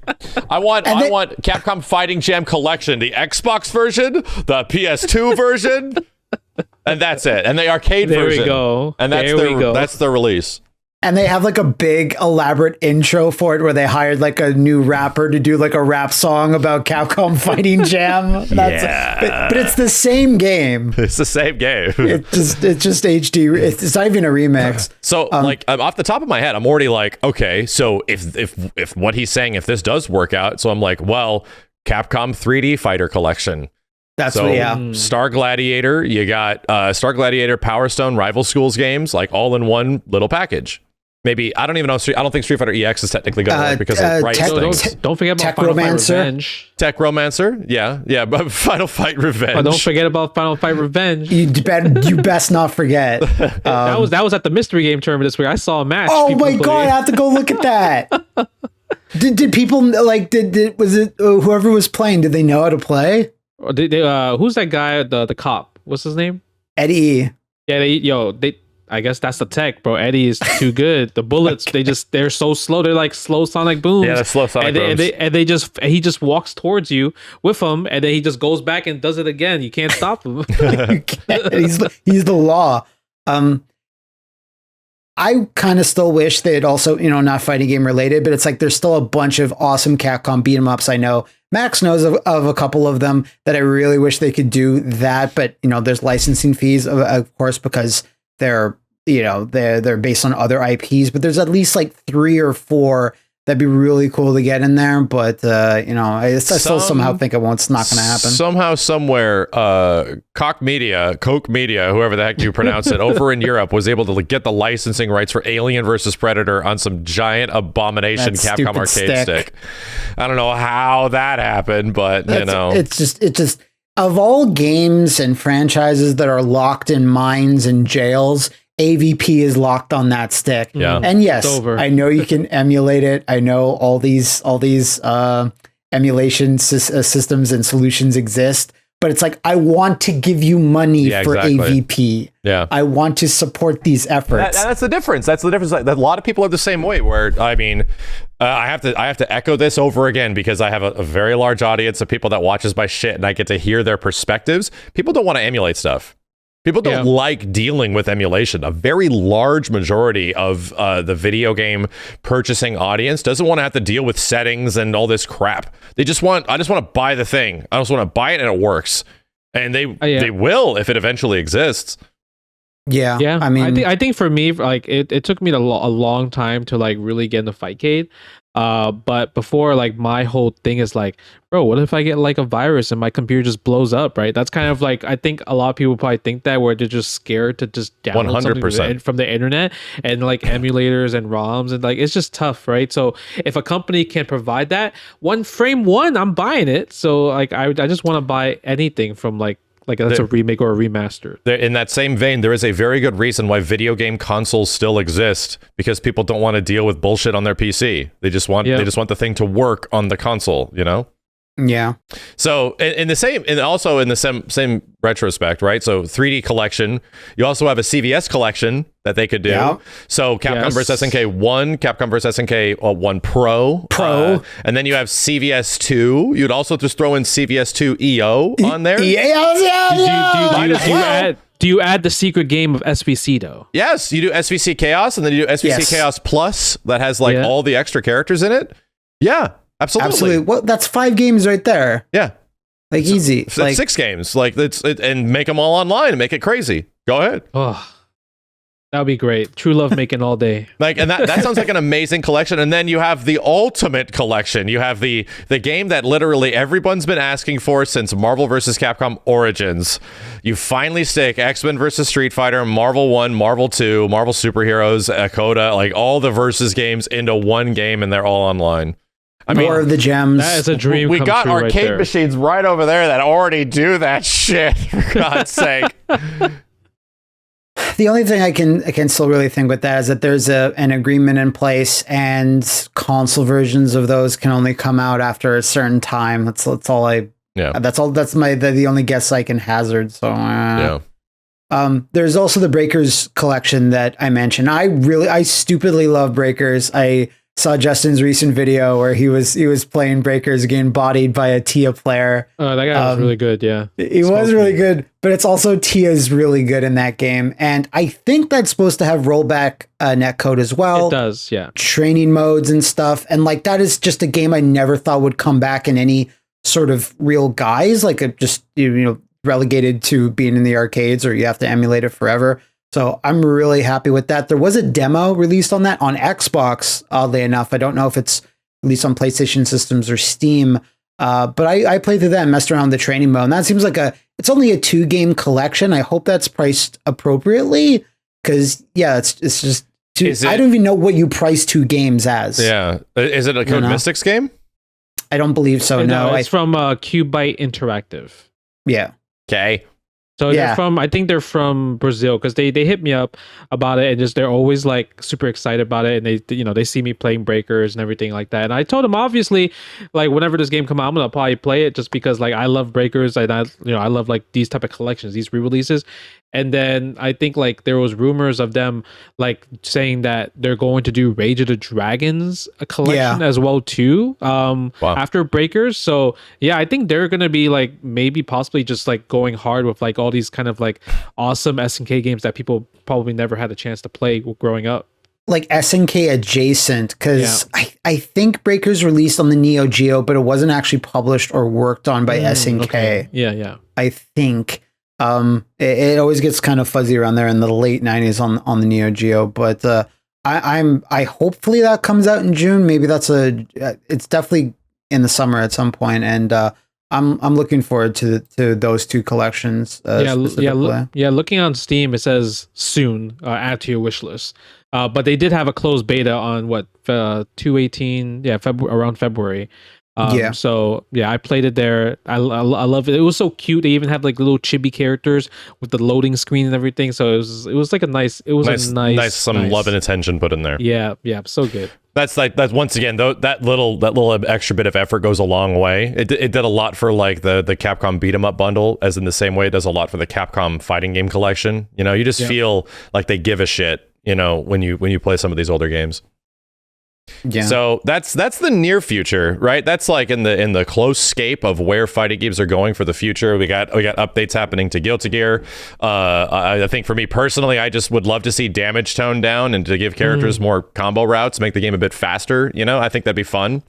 I want Capcom Fighting Jam Collection, the Xbox version, the PS2 version, and that's it. And the arcade version. There we go. And that's the release. And they have like a big elaborate intro for it where they hired like a new rapper to do like a rap song about Capcom Fighting Jam. But it's the same game. It's the same game. It's just HD. It's not even a remix. So like off the top of my head, I'm already like, okay, so if what he's saying, if this does work out, so I'm like, well, Capcom 3D Fighter Collection. Star Gladiator, you got Star Gladiator, Power Stone, Rival Schools games, like all in one little package. Maybe I don't even know. I don't think Street Fighter EX is technically going to work because of rights things. Don't forget about Final Fight Revenge. Tech Romancer, yeah, but Final Fight Revenge. Oh, don't forget about Final Fight Revenge. You best not forget. That was at the mystery game tournament this week. I saw a match. Oh my god! I have to go look at that. Did people like? Was it whoever was playing? Did they know how to play? Or who's that guy? The cop. What's his name? Eddie. Yeah, I guess that's the tech, bro. Eddie is too good. The bullets, they're so slow. They're like slow sonic booms. Yeah, that's slow sonic booms. And he just walks towards you with them, and then he just goes back and does it again. You can't stop him. You can't. He's the law. I kind of still wish they'd also, not fighting game related, but it's like there's still a bunch of awesome Capcom beat 'em ups. I know Max knows of a couple of them that I really wish they could do that, but there's licensing fees, of course, because they're based on other IPs, but there's at least like 3 or 4 that'd be really cool to get in there. But I still somehow think it's not going to happen. Somehow, somewhere, Coke Media, whoever the heck you pronounce it, over in Europe was able to get the licensing rights for Alien versus Predator on some giant abomination Capcom arcade stick. I don't know how that happened, but it's just of all games and franchises that are locked in mines and jails, AVP is locked on that stick. Yeah. And yes, I know you can emulate it. I know all these emulation systems and solutions exist, but it's like, I want to give you money for AVP. Yeah. I want to support these efforts. That's the difference. That's the difference. A lot of people are the same way, where, I mean, I have to echo this over again because I have a very large audience of people that watches my shit and I get to hear their perspectives. People don't want to emulate stuff. People don't like dealing with emulation. A very large majority of the video game purchasing audience doesn't want to have to deal with settings and all this crap. I just want to buy the thing. I just want to buy it and it works. And they will if it eventually exists. Yeah. I mean, I think for me, like it took me a long time to like really get into Fightcade. But before, like, my whole thing is like, bro, what if I get like a virus and my computer just blows up, right? That's kind of like, I think a lot of people probably think that, where they're just scared to just download 100%. something from the internet, and like emulators and ROMs, and like, it's just tough, right? So if a company can provide that, frame one, I'm buying it. So like, I just want to buy anything from like that's a remake or a remaster. In that same vein, there is a very good reason why video game consoles still exist, because people don't want to deal with bullshit on their PC. They just want the thing to work on the console, Yeah. So in the same, and also in the same retrospect, right? So 3D collection. You also have a CVS collection that they could do. Yeah. So Capcom vs SNK 1, Capcom vs SNK 1 Pro, and then you have CVS 2. You'd also just throw in CVS 2 EO on there. Do you add the secret game of SVC though? Yes, you do SVC Chaos, and then you do SVC Chaos Plus that has like all the extra characters in it. Yeah. Absolutely. Well, that's 5 games right there. Yeah. Like easy. So like 6 games. Like and make them all online and make it crazy. Go ahead. Oh, that would be great. True love making all day. Like, and that sounds like an amazing collection. And then you have the ultimate collection. You have the game that literally everyone's been asking for since Marvel vs. Capcom Origins. You finally stick X-Men vs. Street Fighter, Marvel 1, Marvel 2, Marvel Superheroes, Coda, like all the versus games into one game, and they're all online. I mean, more of the gems. That is a dream. We got arcade right machines right over there that already do that shit. For God's sake. The only thing I can still really think with that is that there's an agreement in place, and console versions of those can only come out after a certain time. That's all I. Yeah. That's all. That's the only guess I can hazard. So. Yeah. There's also the Breakers collection that I mentioned. I stupidly love Breakers. I saw Justin's recent video where he was playing Breakers, getting bodied by a Tia player. Oh, that guy was really good. Yeah, he was really good, but it's also Tia's really good in that game, and I think that's supposed to have rollback netcode as well. It does, yeah. Training modes and stuff, and like that is just a game I never thought would come back in any sort of real guise, like it just relegated to being in the arcades or you have to emulate it forever. So I'm really happy with that. There was a demo released on that on Xbox, oddly enough. I don't know if it's released on PlayStation systems or Steam, but I played through that and messed around with the training mode. And that seems like it's only a 2-game collection. I hope that's priced appropriately because, it's just I don't even know what you price 2 games as. Yeah. Is it a Code Mystics game? I don't believe so, no. It's from Cubite Interactive. Yeah. Okay. So I think they're from Brazil because they hit me up about it and they're always like super excited about it, and they see me playing Breakers and everything like that. And I told them obviously like whenever this game come out, I'm gonna probably play it just because like I love Breakers and I love like these type of collections, these re-releases. And then I think like there was rumors of them like saying that they're going to do Rage of the Dragons collection as well too after Breakers. So I think they're gonna be like maybe possibly just like going hard with like all these kind of like awesome SNK games that people probably never had a chance to play growing up. Like SNK adjacent, because I think Breakers released on the Neo Geo, but it wasn't actually published or worked on by SNK. Okay. Yeah. I think. It always gets kind of fuzzy around there in the late 90s on the Neo Geo, but I hopefully that comes out in June. Maybe it's definitely in the summer at some point, and I'm looking forward to those 2 collections. Looking on Steam, it says soon. Add to your wish list. But they did have a closed beta on 2/18, around February. So I played it there. I love it. It was so cute. They even had like little chibi characters with the loading screen and everything. So it was like a nice love and attention put in there. Yeah, so good. That's once again though that little extra bit of effort goes a long way. It did a lot for like the Capcom beat 'em up bundle, as in the same way it does a lot for the Capcom fighting game collection. You just feel like they give a shit. When you play some of these older games. Yeah. So that's the near future, right? That's like in the close scape of where fighting games are going for the future. We got updates happening to Guilty Gear. I think for me personally, I just would love to see damage toned down and to give characters more combo routes, make the game a bit faster. I think that'd be fun.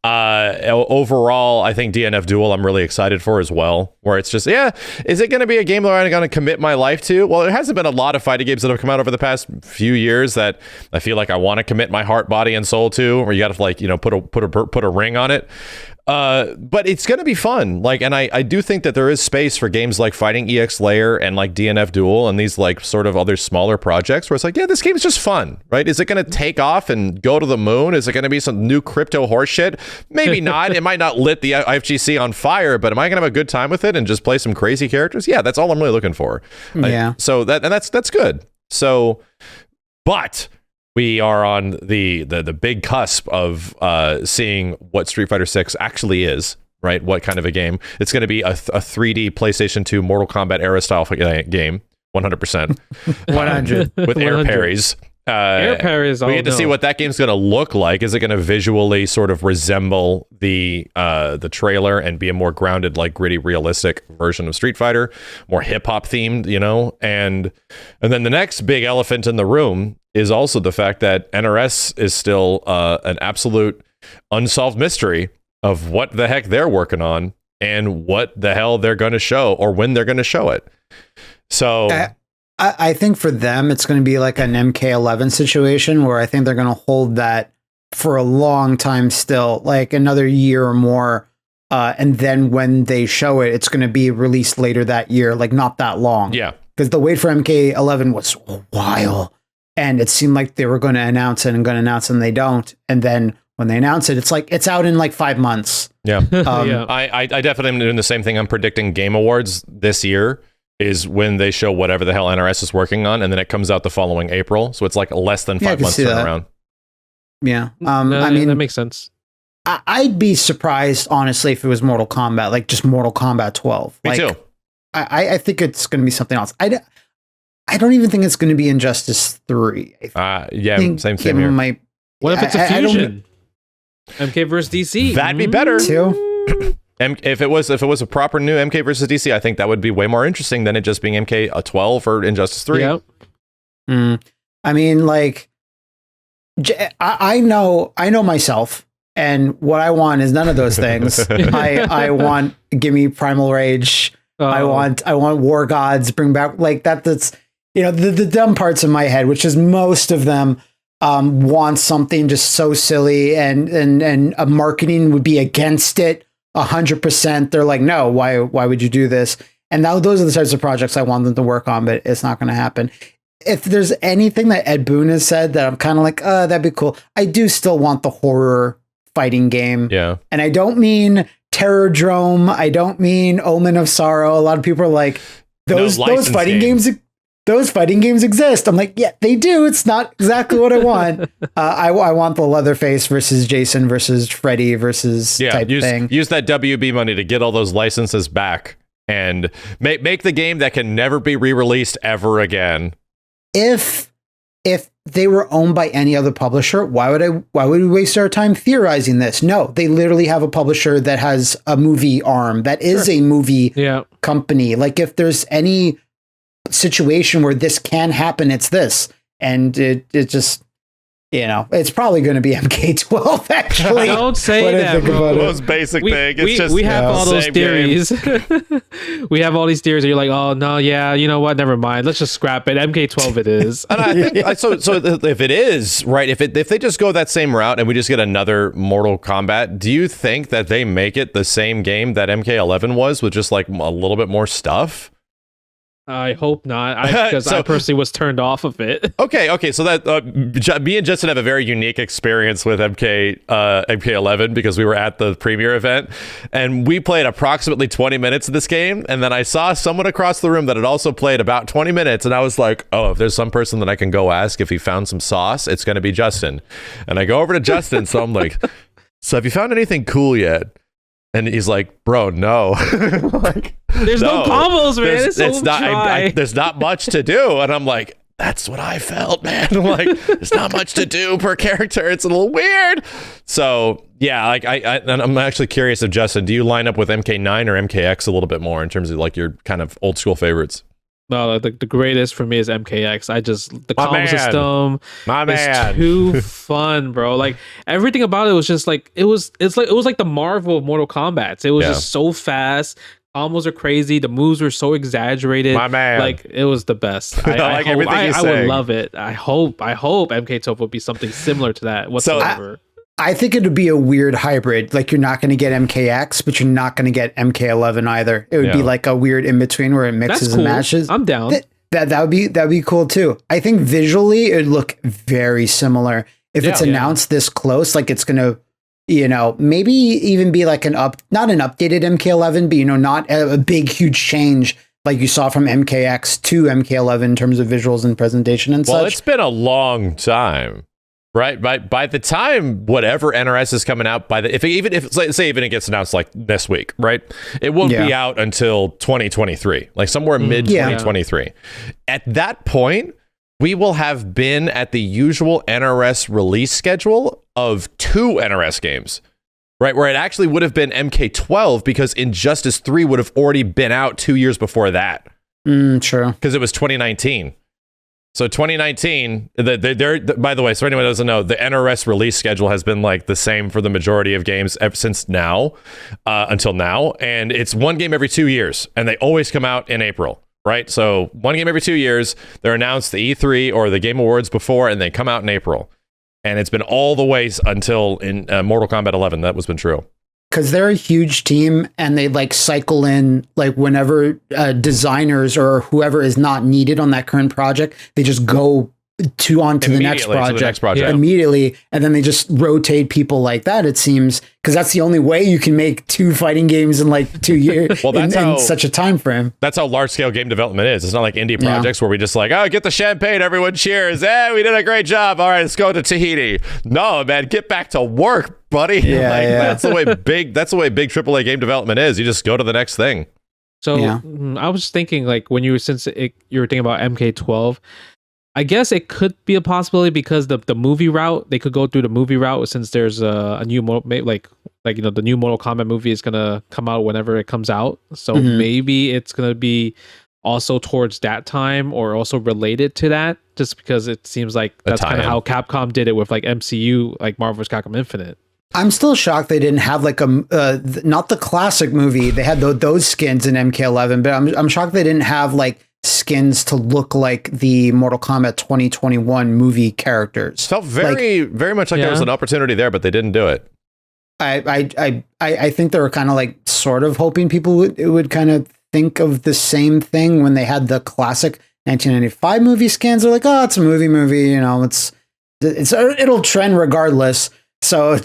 Overall, I think DNF Duel I'm really excited for as well, where it's just, is it going to be a game that I'm going to commit my life to? Well, there hasn't been a lot of fighting games that have come out over the past few years that I feel like I want to commit my heart, body, and soul to, where you got to like, put a ring on it. But it's going to be fun. Like, and I do think that there is space for games like Fighting EX Layer and like DNF Duel and these like sort of other smaller projects where it's like, this game is just fun, right? Is it going to take off and go to the moon? Is it going to be some new crypto horse shit? Maybe not. It might not lit the IFGC on fire, but am I going to have a good time with it and just play some crazy characters? Yeah, that's all I'm really looking for. Yeah. That's good. So, but we are on the big cusp of seeing what Street Fighter 6 actually is. right? What kind of a game? It's going to be a 3D PlayStation 2 Mortal Kombat era style game, 100%. 100 with air parries. Air parries. We get to see what that game's going to look like. Is it going to visually sort of resemble the trailer and be a more grounded, like gritty, realistic version of Street Fighter, more hip hop themed, you know? And then the next big elephant in the room is also the fact that NRS is still an absolute unsolved mystery of what the heck they're working on and what the hell they're going to show or when they're going to show it. So I think for them, it's going to be like an MK11 situation where I think they're going to hold that for a long time still, like another year or more. And then when they show it, it's going to be released later that year, like not that long. Yeah. Because the wait for MK11 was a while. And it seemed like they were going to announce it and they don't. And then when they announce it, it's like it's out in like 5 months. Yeah. I definitely am doing the same thing. I'm predicting Game Awards this year is when they show whatever the hell NRS is working on, and then it comes out the following April. So it's like less than 5 months turnaround. Yeah. I mean, that makes sense. I'd be surprised, honestly, if it was Mortal Kombat, like just Mortal Kombat 12. Me too. I think it's going to be something else. I don't even think it's going to be Injustice 3. Same here. What if it's a fusion? MK versus DC. That'd be better. Too. If it was a proper new MK versus DC, I think that would be way more interesting than it just being MK 12 or Injustice 3. Yep. I mean, like, I know myself, and what I want is none of those things. I want, give me Primal Rage. I want War Gods. Bring back like that. That's, you know, the dumb parts of my head, which is most of them. Want something just so silly, and marketing would be against it 100%. They're like, no, why would you do this? And now those are the types of projects I want them to work on, but it's not going to happen. If there's anything that Ed Boon has said that I'm kind of like, that'd be cool. I do still want the horror fighting game. Yeah. And I don't mean Terrordrome. I don't mean Omen of Sorrow. A lot of people are like, those fighting games. Those fighting games exist. I'm like, yeah, they do. It's not exactly what I want. I want the Leatherface versus Jason versus Freddy versus type thing. Use that WB money to get all those licenses back and make the game that can never be re-released ever again. If they were owned by any other publisher, why would we waste our time theorizing this? No, they literally have a publisher that has a movie arm that is a movie company. Like if there's any situation where this can happen, it's this, and it just, you know, it's probably going to be MK12. Actually, don't say that, bro. The most basic thing. It's just we have all those theories. We have all these theories. And you're like, oh no, yeah, you know what? Never mind. Let's just scrap it. MK12 it is. And I think so if it is right, if they just go that same route and we just get another Mortal Kombat, do you think that they make it the same game that MK11 was with just like a little bit more stuff? I hope not, because I personally was turned off of it. Okay, so that me and Justin have a very unique experience with MK11 because we were at the premiere event and we played approximately 20 minutes of this game, and then I saw someone across the room that had also played about 20 minutes, and I was like, oh, if there's some person that I can go ask if he found some sauce, it's going to be Justin. And I go over to Justin, so I'm like, so have you found anything cool yet? And he's like, bro, no. Like, there's no combos, man. There's not much to do. And I'm like, that's what I felt, man. I'm like, there's not much to do per character. It's a little weird. So yeah, like and I'm actually curious of Justin, do you line up with MK9 or MKX a little bit more in terms of like your kind of old school favorites? No, the greatest for me is MKX. The combo system is too fun, bro. Like everything about it was just like it was like the Marvel of Mortal Kombat. It was just so fast. Combos are crazy. The moves were so exaggerated. My man. Like it was the best. I would love it. I hope MK12 would be something similar to that whatsoever. I think it would be a weird hybrid. Like you're not going to get MKX, but you're not going to get MK11 either. It would be like a weird in between where it mixes and matches. I'm down. That'd be cool too. I think visually it would look very similar. If it's announced this close, like it's going to, you know, maybe even be like not an updated MK11, but you know, not a big huge change like you saw from MKX to MK11 in terms of visuals and presentation and such. Well, it's been a long time. Right. By the time whatever NRS is coming out, if it gets announced like this week, right? It won't be out until 2023, like somewhere mid 2023. At that point, we will have been at the usual NRS release schedule of 2 NRS games, right? Where it actually would have been MK12 because Injustice 3 would have already been out 2 years before that. True. Because it was 2019. So 2019, by the way, so anyone who doesn't know, the NRS release schedule has been like the same for the majority of games ever since now, until now. And it's one game every 2 years, and they always come out in April, right? So one game every 2 years, they're announced the E3 or the Game Awards before, and they come out in April. And it's been all the way until in Mortal Kombat 11. That was been true. Because they're a huge team and they like cycle in like whenever designers or whoever is not needed on that current project, they just go on to the next project immediately, and then they just rotate people like that, it seems, because that's the only way you can make 2 fighting games in like 2 years in such a time frame. That's how large scale game development is. It's not like indie projects where we just like, oh, get the champagne, everyone cheers, we did a great job, all right, let's go to Tahiti. No, man, get back to work, buddy. That's the way big AAA game development is. You just go to the next thing. So I was thinking, like, when you were thinking about MK12, I guess it could be a possibility because the movie route, they could go through the movie route, since there's a new the new Mortal Kombat movie is gonna come out whenever it comes out. So maybe it's gonna be also towards that time or also related to that, just because it seems like that's kind of how Capcom did it with like MCU, like Marvel vs. Capcom Infinite. I'm still shocked they didn't have like not the classic movie. They had those skins in MK11, but I'm shocked they didn't have like skins to look like the Mortal Kombat 2021 movie characters. Felt very much like there was an opportunity there, but they didn't do it. I think they were kind of like sort of hoping people would kind of think of the same thing when they had the classic 1995 movie skins. They're like, oh, it's a movie, you know, it'll trend regardless. So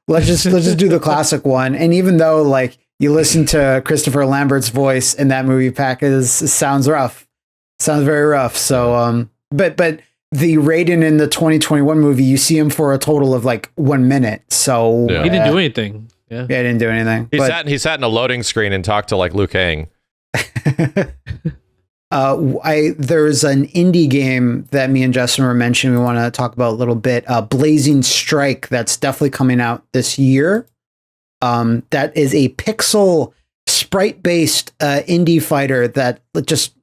let's just do the classic one. And even though like you listen to Christopher Lambert's voice in that movie pack, sounds rough. Sounds very rough. So, but the Raiden in the 2021 movie, you see him for a total of like 1 minute. So he didn't do anything. Yeah, he didn't do anything. He sat in a loading screen and talked to like Liu Kang. There's an indie game that me and Justin were mentioning we want to talk about a little bit. Blazing Strike, that's definitely coming out this year. That is a pixel sprite-based indie fighter that just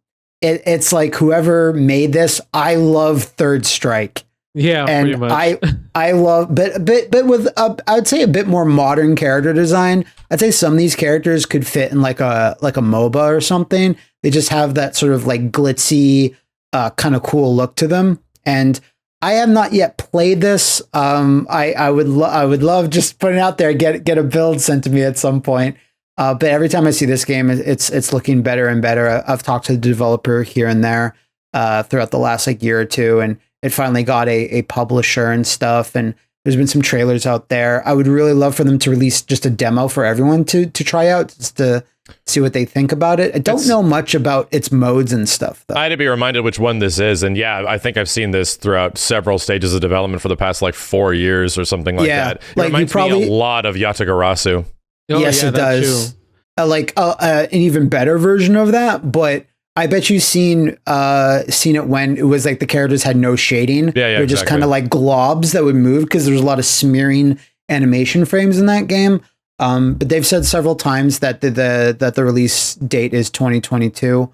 it's like whoever made this. I love Third Strike. Yeah, and pretty much. I love, but with I would say a bit more modern character design. I'd say some of these characters could fit in like a MOBA or something. They just have that sort of like glitzy, kind of cool look to them. And I have not yet played this. I would love just putting it out there, get a build sent to me at some point. But every time I see this game, it's looking better and better. I've talked to the developer here and there throughout the last like year or two, and it finally got a publisher and stuff. And there's been some trailers out there. I would really love for them to release just a demo for everyone to try out, just to see what they think about it. I don't know much about its modes and stuff, though. I had to be reminded which one this is. And yeah, I think I've seen this throughout several stages of development for the past like 4 years or something like that. It reminds me a lot of Yatagarasu. Yes, it does. An even better version of that, but I bet you've seen it when it was like the characters had no shading. They're just kind of like globs that would move because there's a lot of smearing animation frames in that game. But they've said several times that the release date is 2022.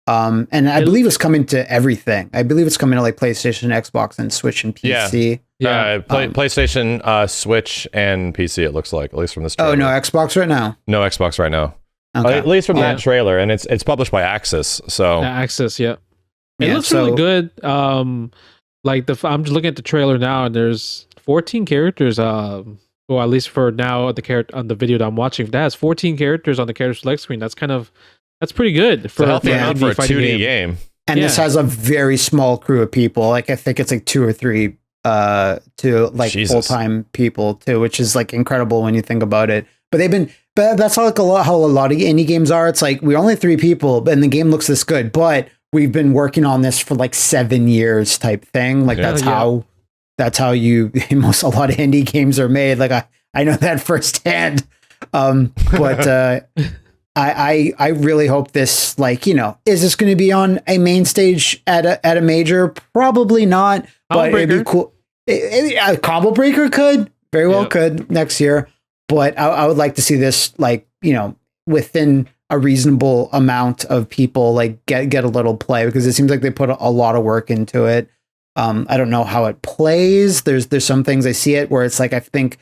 And I believe it's coming to everything. I believe it's coming to like PlayStation, Xbox, and Switch and PC. PlayStation, Switch, and PC. It looks like, at least from this trailer. Oh, no Xbox right now. No Xbox right now. Okay. At least from that trailer, and it's published by Axis. So Axis, yeah. It looks really good. I'm just looking at the trailer now, and there's 14 characters. Well, at least for now, on the video that I'm watching, that has 14 characters on the character select screen. That's pretty good for a healthy amount for a 2D game. And this has a very small crew of people. Like I think it's like 2 or 3 full-time people too, which is like incredible when you think about it. But that's how a lot of indie games are. It's like we're only 3 people, and the game looks this good, but we've been working on this for like 7 years type thing. Like that's how that's how a lot of indie games are made. Like I know that firsthand. But I really hope this, like, is this going to be on a main stage at a major? Probably not. But it'd be cool. A Combo Breaker could very well could next year. But I would like to see this, like, within a reasonable amount of people, like get a little play, because it seems like they put a lot of work into it. I don't know how it plays. There's some things I see it where it's like, I think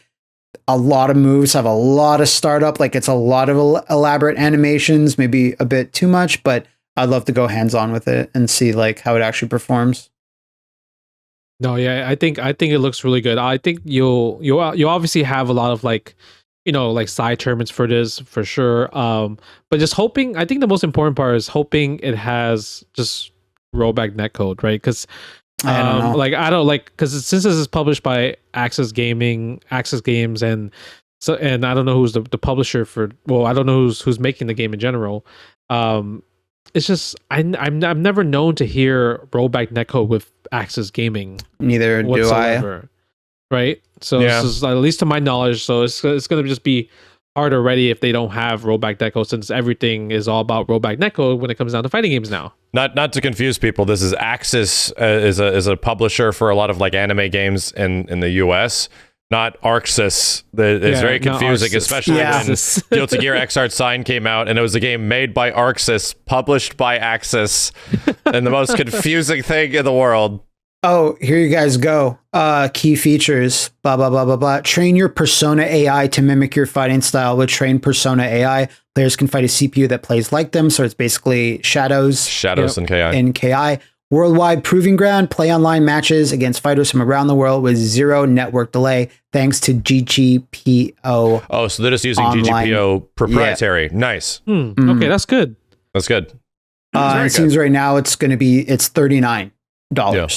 a lot of moves have a lot of startup, like it's a lot of elaborate animations, maybe a bit too much, but I'd love to go hands-on with it and see like how it actually performs. No, yeah, I think it looks really good. I think you'll obviously have a lot of like, like side tournaments for this for sure. But just hoping, I think the most important part is hoping it has just rollback netcode, right? Because because since this is published by Access Games, and I don't know who's the publisher for. Well, I don't know who's making the game in general. It's just I'm never known to hear rollback netcode with Access Gaming. Neither whatsoever. Do I. Right. So this is, at least to my knowledge, so it's going to just be hard already if they don't have rollback netcode, since everything is all about rollback netcode when it comes down to fighting games now. Not to confuse people, this is Axis is a publisher for a lot of like anime games in the US, not Arxis. It's very confusing, especially when Guilty Gear Xrd Sign came out and it was a game made by Arxis, published by Axis, and the most confusing thing in the world. Oh, here you guys go. Key features, blah, blah, blah, blah, blah. Train your Persona AI to mimic your fighting style. With trained Persona AI, players can fight a CPU that plays like them. So it's basically Shadows in KI. Worldwide Proving Ground. Play online matches against fighters from around the world with zero network delay, thanks to GGPO. Oh, so they're just using online. GGPO proprietary. Yeah. Nice. Okay, that's good. That's good. It seems right now it's $39. Yeah.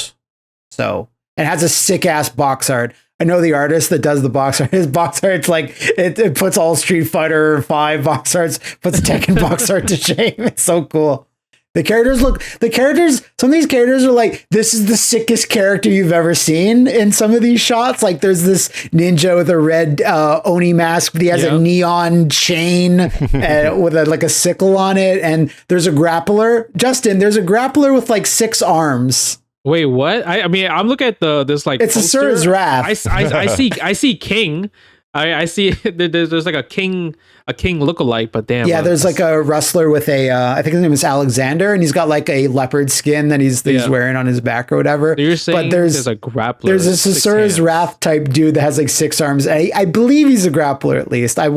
So it has a sick ass box art. I know the artist that does the box art. His box art's like it puts all Street Fighter 5 box arts, puts Tekken box art to shame. It's so cool. Some of these characters are like, this is the sickest character you've ever seen in some of these shots. Like there's this ninja with a red Oni mask, but he has a neon chain with a sickle on it. And there's a grappler. Justin, there's a grappler with like 6 arms. Wait, what? I mean, I'm looking at this like it's poster. Asura's Wrath. I see King. I see there's like a king lookalike, but damn. Yeah, there's like a wrestler with I think his name is Alexander, and he's got like a leopard skin that he's wearing on his back or whatever. So you're saying there's a grappler. There's a Asura's Wrath type dude that has like 6 arms. I believe he's a grappler at least. I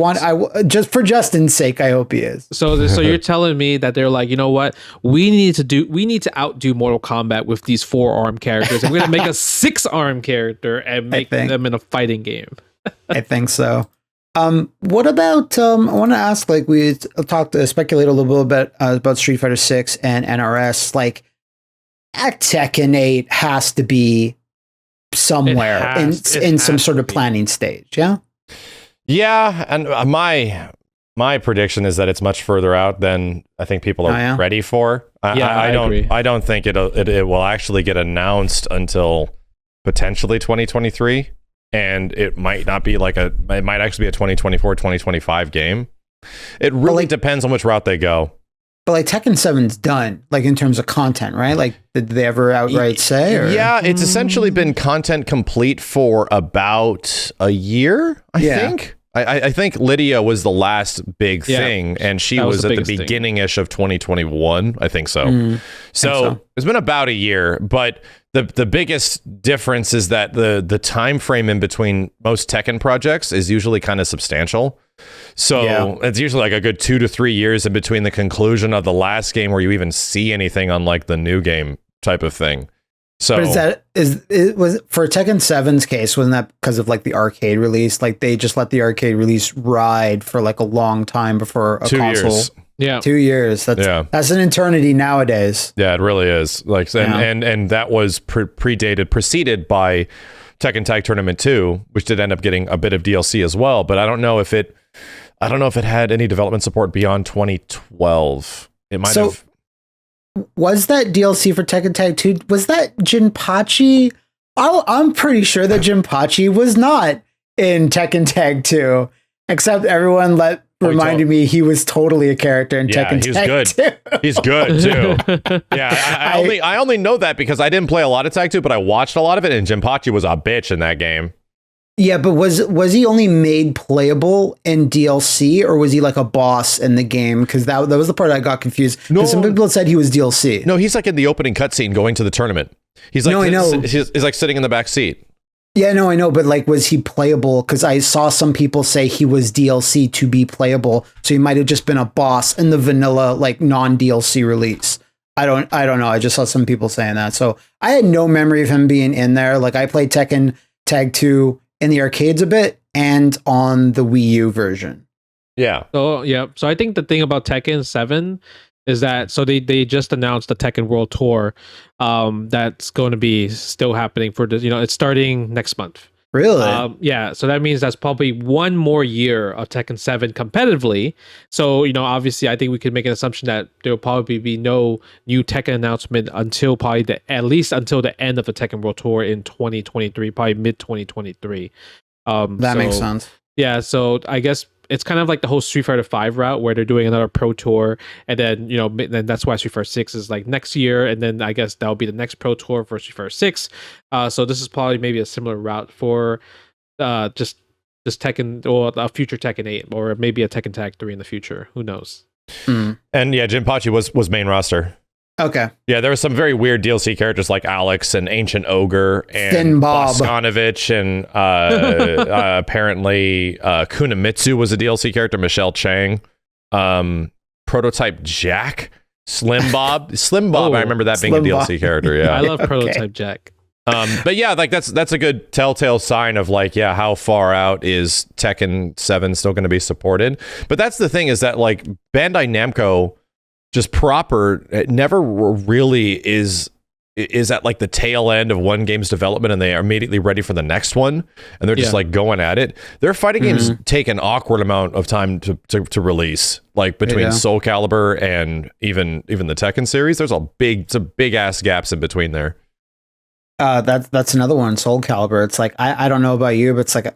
just for Justin's sake, I hope he is. So you're telling me that they're like, you know what? We need to outdo Mortal Kombat with these 4-arm characters, and we're gonna make a 6-arm character and make them in a fighting game. I think so. What about I want to ask, like we speculate a little bit about Street Fighter 6 and NRS. Like Tekken 8 has to be somewhere in some sort of planning stage. Yeah, and my prediction is that it's much further out than I think people are ready for. I don't think it will actually get announced until potentially 2023. And it might not be it might actually be a 2024, 2025 game. It really depends on which route they go. But like Tekken 7's done, like in terms of content, right? Like did they ever outright say? Or? Yeah, it's essentially been content complete for about a year, I think. I think Lydia was the last big thing, and she was at the beginning-ish of 2021. I think so. So it's been about a year, but the biggest difference is that the time frame in between most Tekken projects is usually kind of substantial. So it's usually like a good 2 to 3 years in between the conclusion of the last game where you even see anything on like the new game type of thing. So but was for Tekken 7's case, wasn't that because of like the arcade release? Like they just let the arcade release ride for like a long time before a 2 console. Years. Yeah, 2 years. That's an eternity nowadays. Yeah, it really is. Like, and that was preceded by Tekken Tag Tournament 2, which did end up getting a bit of DLC as well. But I don't know if it had any development support beyond 2012. It might have. Was that DLC for Tekken Tag 2? Was that Jinpachi I'm pretty sure that Jinpachi was not in Tekken Tag 2, except everyone reminded me he was totally a character in Tekken Tag 2. He's good too. Yeah, I only know that because I didn't play a lot of Tag 2, but I watched a lot of it, and Jinpachi was a bitch in that game. Yeah, but was he only made playable in DLC, or was he like a boss in the game? Because that was the part I got confused. No, some people said he was DLC. No, he's like in the opening cutscene going to the tournament. He's like, no, I know. He's like sitting in the back seat. Yeah, no, I know, but like, was he playable? Because I saw some people say he was DLC to be playable, so he might have just been a boss in the vanilla, like non-DLC release. I don't know. I just saw some people saying that, so I had no memory of him being in there. Like, I played Tekken Tag 2 in the arcades a bit and on the Wii U version. Yeah. So I think the thing about Tekken 7 is that they just announced the Tekken World Tour that's going to be still happening for this. It's starting next month. Really? Yeah. So that means that's probably one more year of Tekken 7 competitively. So obviously, I think we could make an assumption that there will probably be no new Tekken announcement until probably at least until the end of the Tekken World Tour in 2023, probably mid 2023. That makes sense. Yeah. So I guess it's kind of like the whole Street Fighter 5 route where they're doing another pro tour, and then then that's why Street Fighter 6 is like next year, and then I guess that'll be the next pro tour for Street Fighter 6. So this is probably maybe a similar route for just Tekken, or a future Tekken 8, or maybe a Tekken Tag 3 in the future. Who knows? And yeah, Jinpachi was main roster. Okay. Yeah, there were some very weird DLC characters like Alex and Ancient Ogre and Thin Bob Boskanovich, and apparently Kunamitsu was a DLC character, Michelle Chang, Prototype Jack, Slim Bob. I remember that being a DLC character. Yeah, I love Prototype Jack. But yeah, like that's a good telltale sign of like, yeah, how far out is Tekken 7 still going to be supported? But that's the thing, is that like Bandai Namco just proper, it never really is at like the tail end of one game's development and they are immediately ready for the next one, and they're just like going at it. Their fighting games take an awkward amount of time to release, like between Soul Calibur and even the Tekken series. There's some big ass gaps in between there. That's another one, Soul Calibur. It's like, I don't know about you, but it's like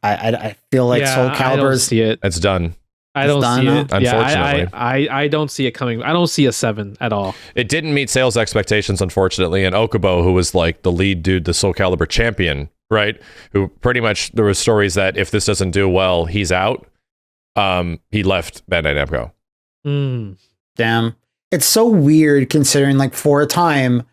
I feel like Soul Calibur is it's done. I don't see it. Unfortunately, I don't see it coming. I don't see a 7 at all. It didn't meet sales expectations, unfortunately. And Okubo, who was like the lead dude, the Soul Calibur champion, right? Who pretty much, there were stories that if this doesn't do well, he's out. He left Bandai Namco. Damn. It's so weird considering, like, for a time,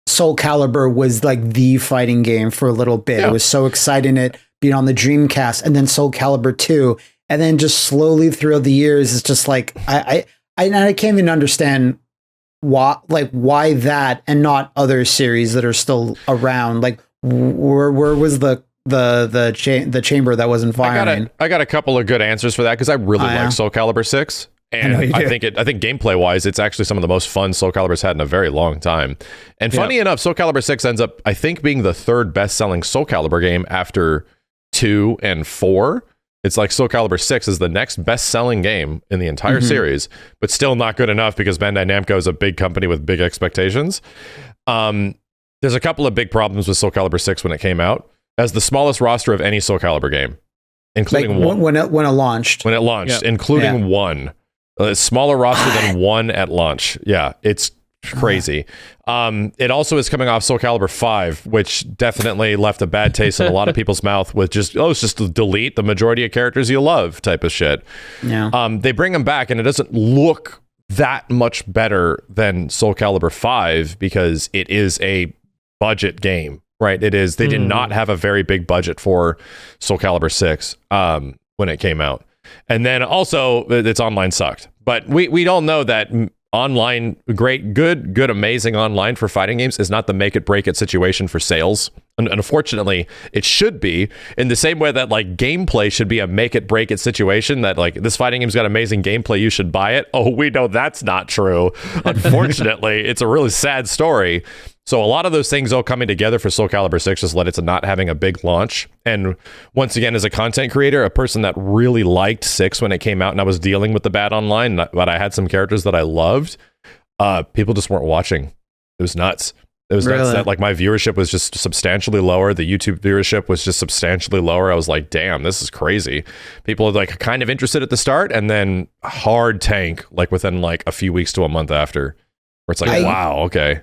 Soul Calibur was like the fighting game for a little bit. It was so exciting, it being on the Dreamcast, and then Soul Calibur 2. And then just slowly throughout the years, it's just like I can't even understand why that and not other series that are still around. Like where was the chamber that wasn't firing? I got a couple of good answers for that, because I really like Soul Calibur 6. And I think gameplay wise, it's actually some of the most fun Soul Calibur's had in a very long time. And funny enough, Soul Calibur 6 ends up, I think, being the third best selling Soul Calibur game after 2 and 4. It's like Soul Calibur 6 is the next best-selling game in the entire series, but still not good enough because Bandai Namco is a big company with big expectations. There's a couple of big problems with Soul Calibur 6 when it came out. As the smallest roster of any Soul Calibur game, including like when it launched. When it launched, including one. A smaller roster than one at launch. Yeah, it's crazy. It also is coming off Soul Calibur 5, which definitely left a bad taste in a lot of people's mouth with just, it's just to delete the majority of characters you love type of shit. Yeah. They bring them back and it doesn't look that much better than Soul Calibur 5 because it is a budget game, right? It is. They did not have a very big budget for Soul Calibur 6 when it came out. And then also its online sucked. But we all know that online, good, amazing online for fighting games is not the make it break it situation for sales. And unfortunately, it should be, in the same way that like gameplay should be a make it break it situation, that like this fighting game's got amazing gameplay, you should buy it. Oh, we know that's not true. Unfortunately, it's a really sad story. So a lot of those things all coming together for Soul Calibur 6 just led it to not having a big launch. And once again, as a content creator, a person that really liked 6 when it came out and I was dealing with the bad online, but I had some characters that I loved, people just weren't watching. It was nuts. It was Really? nuts that like my viewership was just substantially lower. The YouTube viewership was just substantially lower. I was like, damn, this is crazy. People are like kind of interested at the start and then hard tank like within like a few weeks to a month after, where it's like, wow, okay.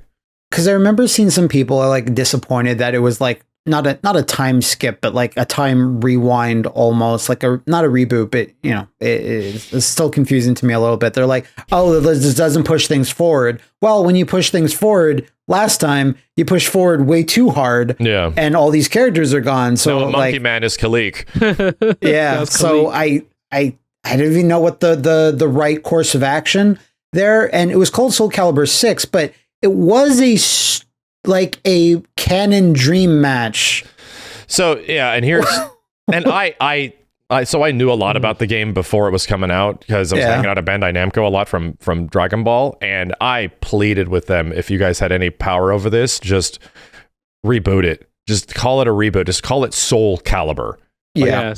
Because I remember seeing some people are like disappointed that it was like not a time skip, but like a time rewind almost, like not a reboot, but you know, it's still confusing to me a little bit. They're like, oh, this doesn't push things forward. Well, when you push things forward last time, you push forward way too hard. Yeah. And all these characters are gone. So no, Monkey Man is Khalik. Yeah. So I didn't even know what the right course of action there. And it was called Soul Calibur 6, but it was a canon dream match. So yeah, and here's and I knew a lot about the game before it was coming out because I was hanging out at Bandai Namco a lot from Dragon Ball, and I pleaded with them, if you guys had any power over this, just reboot it. Just call it a reboot. Just call it Soul Calibur. Like,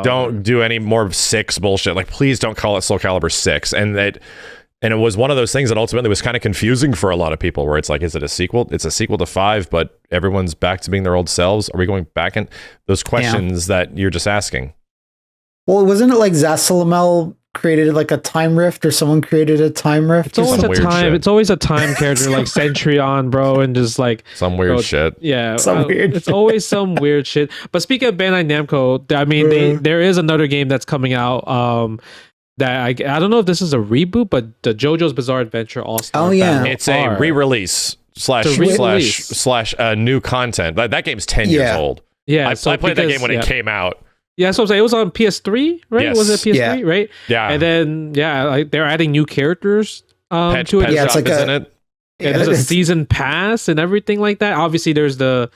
don't do any more 6 bullshit. Like, please don't call it Soul Calibur 6. And it was one of those things that ultimately was kind of confusing for a lot of people, where it's like, is it a sequel? It's a sequel to 5, but everyone's back to being their old selves. Are we going back in those questions that you're just asking? Well, wasn't it like Zasalamel created like a time rift, or someone created a time rift? It's always a time character like Centurion, bro, and just like some weird shit. Yeah, weird it's always some weird shit. But speaking of Bandai Namco, I mean, there is another game that's coming out. That I don't know if this is a reboot, but the JoJo's Bizarre Adventure All-Star. Oh yeah, Battle it's a re-release slash new content. That game's 10 years old. Yeah, I played that game when it came out. Yeah, so I'm saying it was on PS3, right? Yes. Was it PS3, right? Yeah, and then like, they're adding new characters to it. Yeah, it's like isn't it? Yeah, there's a season pass and everything like that. Obviously, there's the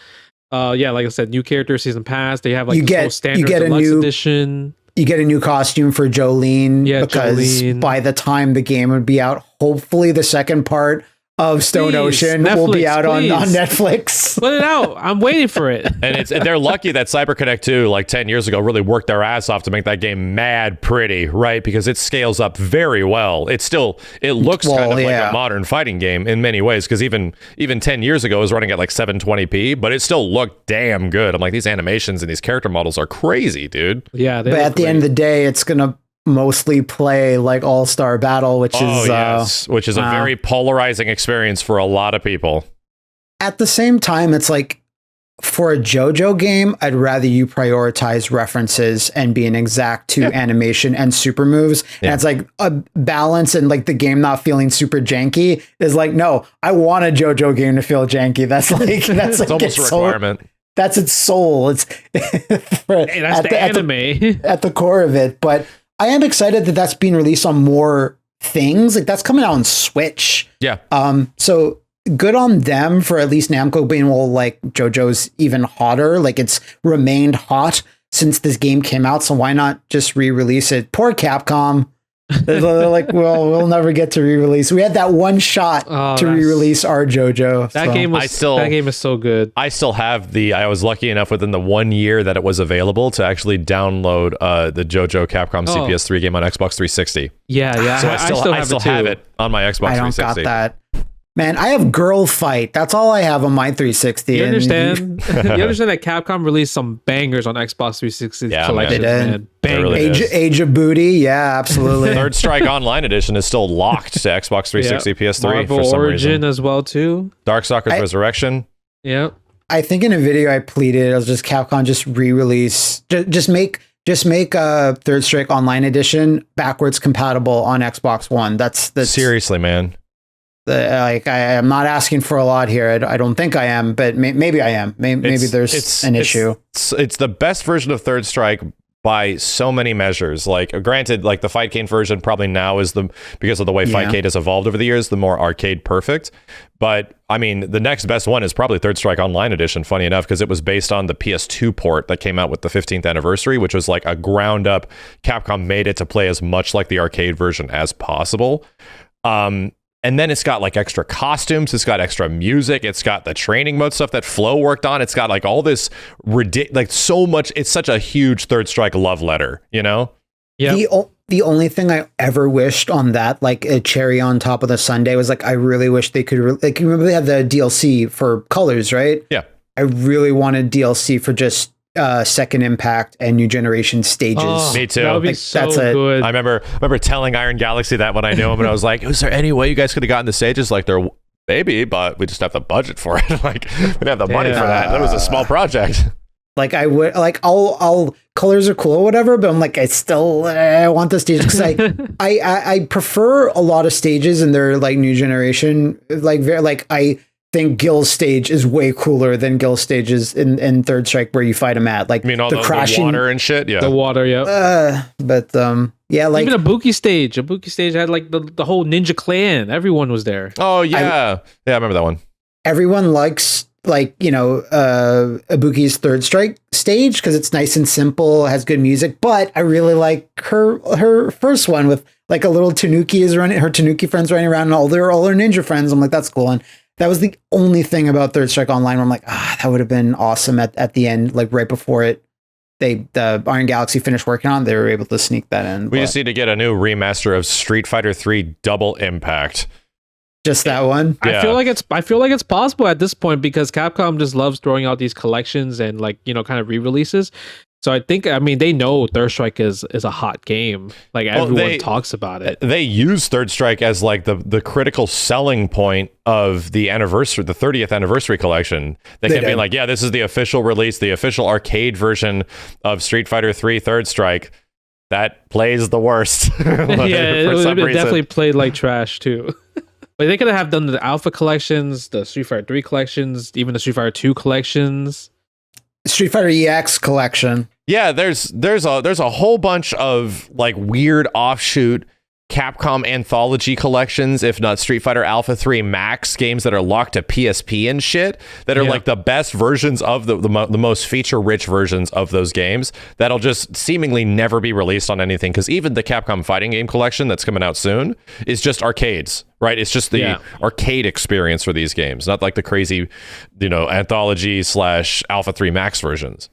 like I said, new character season pass. They have like standard deluxe edition. You get a new costume for Jolene, because by the time the game would be out, hopefully the second part of Stone Ocean will be out on Netflix. Put it out. I'm waiting for it. And they're lucky that CyberConnect 2, like 10 years ago, really worked their ass off to make that game mad pretty, right? Because it scales up very well. It looks kind of like a modern fighting game in many ways, because even 10 years ago it was running at like 720p, but it still looked damn good. I'm like, these animations and these character models are crazy, dude. Yeah, but at the end of the day, it's gonna mostly play like All-Star Battle, which is a very polarizing experience for a lot of people. At the same time, it's like, for a JoJo game, I'd rather you prioritize references and be an exact to animation and super moves. And it's like a balance, and like the game not feeling super janky is like, no, I want a JoJo game to feel janky. That's like almost a requirement. That's its soul. It's that's the anime at the core of it. But I am excited that that's being released on more things. Like, that's coming out on Switch. Yeah. So good on them for at least Namco being, well, like, JoJo's even hotter. Like, it's remained hot since this game came out. So why not just re-release it? Poor Capcom. They're like, well, we'll never get to re-release. We had that one shot to re-release our JoJo. That game is so good. I still have I was lucky enough within the 1 year that it was available to actually download the JoJo Capcom CPS3 game on Xbox 360. Yeah. So I still have it on my Xbox 360. I don't got that. Man, I have Girl Fight. That's all I have on my 360. You understand? You understand that Capcom released some bangers on Xbox 360 collection, man. Bangers. Age of Booty. Yeah, absolutely. Third Strike Online Edition is still locked to Xbox 360, PS3 Marvel for some Origin reason. as well, too. Darkstalkers Resurrection. Yeah. I think in a video I pleaded, I was just, Capcom, just re-release, just make a Third Strike Online Edition backwards compatible on Xbox One. That's seriously, man. I am not asking for a lot here. I don't think I am, but maybe I am. Maybe there's an issue. It's the best version of Third Strike by so many measures. Like, granted, like the Fightcade version probably now is because of the way Fightcade has evolved over the years, the more arcade perfect. But I mean, the next best one is probably Third Strike Online Edition, funny enough, because it was based on the PS2 port that came out with the 15th anniversary, which was like a ground up. Capcom made it to play as much like the arcade version as possible. And then it's got like extra costumes, it's got extra music, it's got the training mode stuff that Flo worked on, it's got like all this so much. It's such a huge Third Strike love letter, you know? Yeah. the only thing I ever wished on that, like a cherry on top of the sundae, was like I really wish they could like, you remember they had the DLC for Colors, right? Yeah. I really wanted DLC for just Second Impact and New Generation stages. Oh, me too. That would be so good. I remember telling Iron Galaxy that when I knew him, and I was like, "Was there any way you guys could have gotten the stages like they're maybe, but we just have the budget for it. Like we didn't have the money for that. That was a small project." Like I would like I'll colors are cool or whatever, but I'm like I want the stages because I prefer a lot of stages in their like New Generation like I think Gil's stage is way cooler than Gil's stages in Third Strike where you fight him at. Like, I mean, all the crashing, the water and shit. Yeah, the water. Yeah. But yeah, like even a Buki stage. A Buki stage had like the whole Ninja Clan. Everyone was there. Oh yeah, I remember that one. Everyone likes like Ibuki's Third Strike stage because it's nice and simple, has good music. But I really like her first one with like a little Tanuki is running, her Tanuki friends running around, and all their ninja friends. I'm like, that's cool. And that was the only thing about Third Strike Online where I'm like, that would have been awesome at the end, like right before the Iron Galaxy finished working on, they were able to sneak that in. We just need to get a new remaster of Street Fighter 3 Double Impact. Just that one. Yeah. I feel like it's possible at this point because Capcom just loves throwing out these collections and like, kind of re-releases. So I mean, they know Third Strike is a hot game. Like everyone talks about it. They use Third Strike as like the critical selling point of the 30th anniversary collection. They kept being like, yeah, this is the official release, the official arcade version of Street Fighter 3 Third Strike. That plays the worst. It definitely played like trash too. But they could have done the Alpha collections, the Street Fighter 3 collections, even the Street Fighter 2 collections. Street Fighter EX collection. Yeah, there's a whole bunch of like weird offshoot Capcom anthology collections, if not Street Fighter Alpha 3 Max games that are locked to PSP and shit, that are like the best versions of the most feature-rich versions of those games that'll just seemingly never be released on anything, because even the Capcom fighting game collection that's coming out soon is just arcades, right? It's just the arcade experience for these games, not like the crazy, anthology / Alpha 3 Max versions.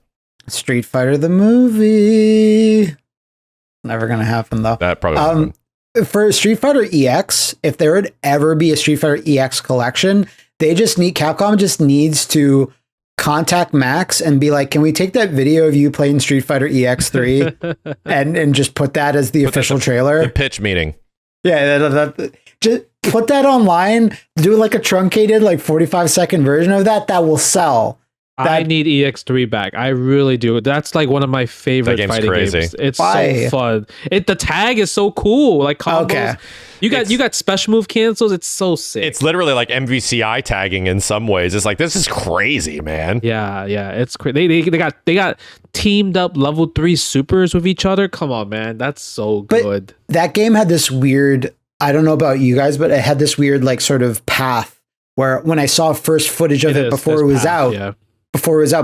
Street Fighter the movie. Never gonna happen though. That probably won't. For Street Fighter EX, if there would ever be a Street Fighter EX collection, Capcom just needs to contact Max and be like, can we take that video of you playing Street Fighter EX3 and just put that as the official trailer? The pitch meeting. Yeah, just put that online, do like a truncated, like 45-second version of that will sell. I need EX3 back. I really do. That's like one of my favorite fighting games. It's so fun. The tag is so cool. Like combos. Okay. You got special move cancels. It's so sick. It's literally like MVCI tagging in some ways. It's like, this is crazy, man. Yeah. It's crazy. They got teamed up level 3 supers with each other. Come on, man. That's so good. But that game had this weird, I don't know about you guys, but it had this weird like sort of path where when I saw first footage of it before it was out,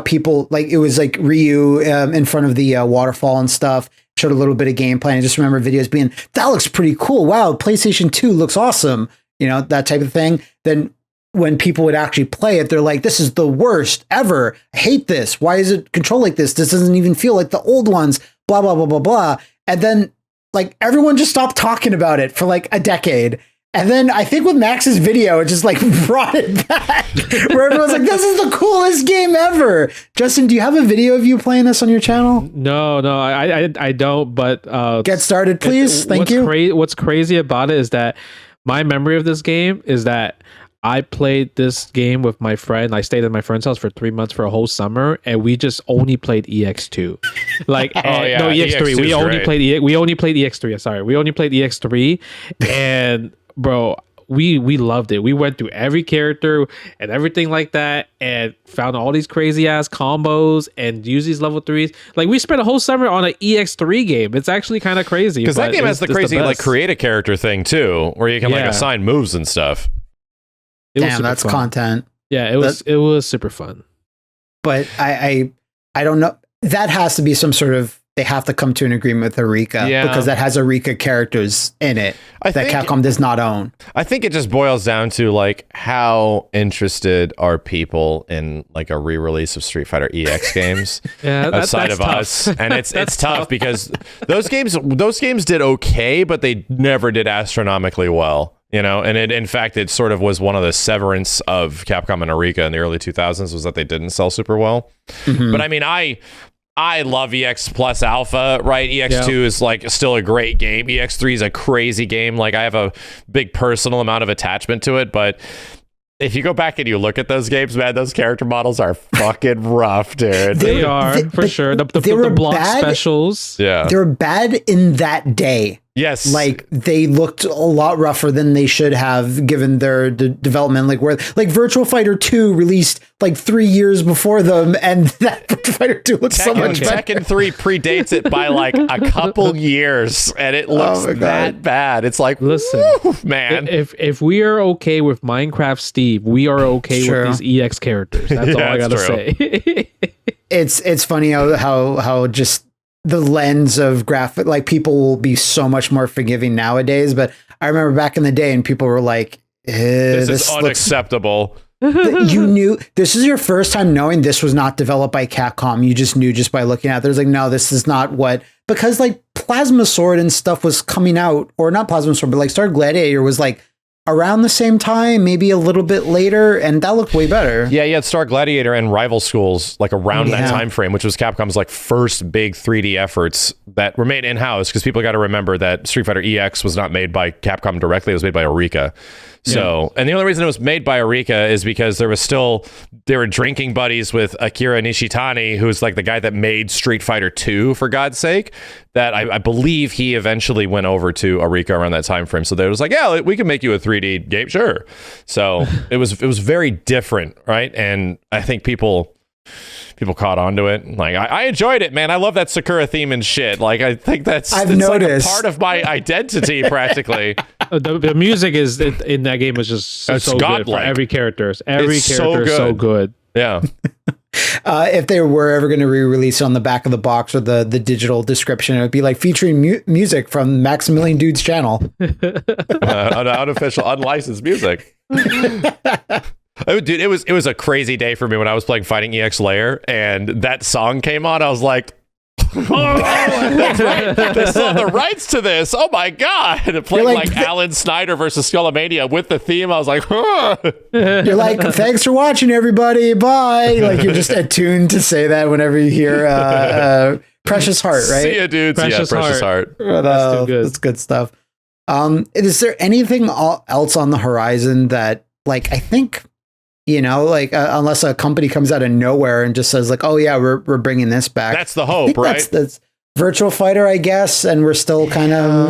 people like, it was like Ryu in front of the waterfall and stuff, showed a little bit of gameplay. I just remember videos being, that looks pretty cool. Wow, PlayStation 2 looks awesome. That type of thing. Then when people would actually play it, they're like, this is the worst ever. I hate this. Why is it controlled like this? This doesn't even feel like the old ones, blah, blah, blah, blah, blah. And then like everyone just stopped talking about it for like a decade. And then I think with Max's video, it just like brought it back where everyone's like, this is the coolest game ever. Justin, do you have a video of you playing this on your channel? No, I don't, but get started, please. Thank you. What's crazy about it is that my memory of this game is that I played this game with my friend. I stayed at my friend's house for 3 months for a whole summer, and we just only played EX2. Like, no, EX3. We only played EX3. Sorry, we only played EX3, and bro, we loved it. We went through every character and everything like that, and found all these crazy ass combos and used these level 3s. Like, we spent a whole summer on an EX3 game. It's actually kind of crazy because that game has the crazy like create a character thing too, where you can like assign moves and stuff. Damn, that's fun. Content. Yeah, it was super fun. But I don't know. That has to be some sort of they have to come to an agreement with Eureka because that has Eureka characters in it that Capcom does not own. I think it just boils down to like how interested are people in like a re-release of Street Fighter EX games outside of us, and it's tough because those games did okay, but they never did astronomically well. You know, and in fact, it sort of was one of the severance of Capcom and Eureka in the early 2000s was that they didn't sell super well. Mm-hmm. But I mean, I love EX Plus Alpha, right? EX2 is like still a great game. EX3 is a crazy game. Like I have a big personal amount of attachment to it, but if you go back and you look at those games, man, those character models are fucking rough, dude. They are, for sure. The block specials. Yeah. They were bad in that day. Yes. Like they looked a lot rougher than they should have given their development. Like Virtua Fighter 2 released like 3 years before them, and that Virtua Fighter 2 looks so much better. Tekken 3 predates it by like a couple years, and it looks that bad. It's like, listen, woo, man. If we are okay with Minecraft Steve, we are okay with these EX characters. That's all I gotta say. It's funny how just the lens of graphic, like people will be so much more forgiving nowadays. But I remember back in the day and people were like, this is unacceptable. You knew this is your first time knowing this was not developed by Capcom. You just knew just by looking at it. There's like, no, this is not what, because like Plasma Sword and stuff was coming out, or not Plasma Sword, but like Star Gladiator was like around the same time, maybe a little bit later, and that looked way better. Yeah, you had Star Gladiator and Rival Schools like around that time frame, which was Capcom's like first big 3D efforts that were made in-house, because people got to remember that Street Fighter EX was not made by Capcom directly, it was made by Eureka. So, and the only reason it was made by Eureka is because they were drinking buddies with Akira Nishitani, who's like the guy that made Street Fighter 2, for God's sake, that I believe he eventually went over to Eureka around that time frame. So they was like, yeah, we can make you a 3D game, sure. So it was very different, right? And I think people caught on to it. Like I enjoyed it, man. I love that Sakura theme and shit. Like I think that's like a part of my identity practically. The music is in that game was just so good for every character. Every character is so good. Yeah. If they were ever going to re-release on the back of the box or the digital description, it would be like featuring music from Maximilian Dood's channel. Unofficial, unlicensed music. Oh, dude, it was a crazy day for me when I was playing Fighting EX Layer and that song came on. I was like, oh, that's right. They still have the rights to this. Oh my god! And playing like Alan Snyder versus Skullomania with the theme. I was like, huh. You're like, thanks for watching, everybody. Bye. Like you're just attuned to say that whenever you hear Precious Heart, right? See ya, dudes. Precious Heart. That's too good. That's good stuff. Is there anything else on the horizon that, like, I think, you know, like unless a company comes out of nowhere and just says like, oh yeah, we're bringing this back. That's the hope, right? That's Virtua Fighter, I guess, and we're still kind of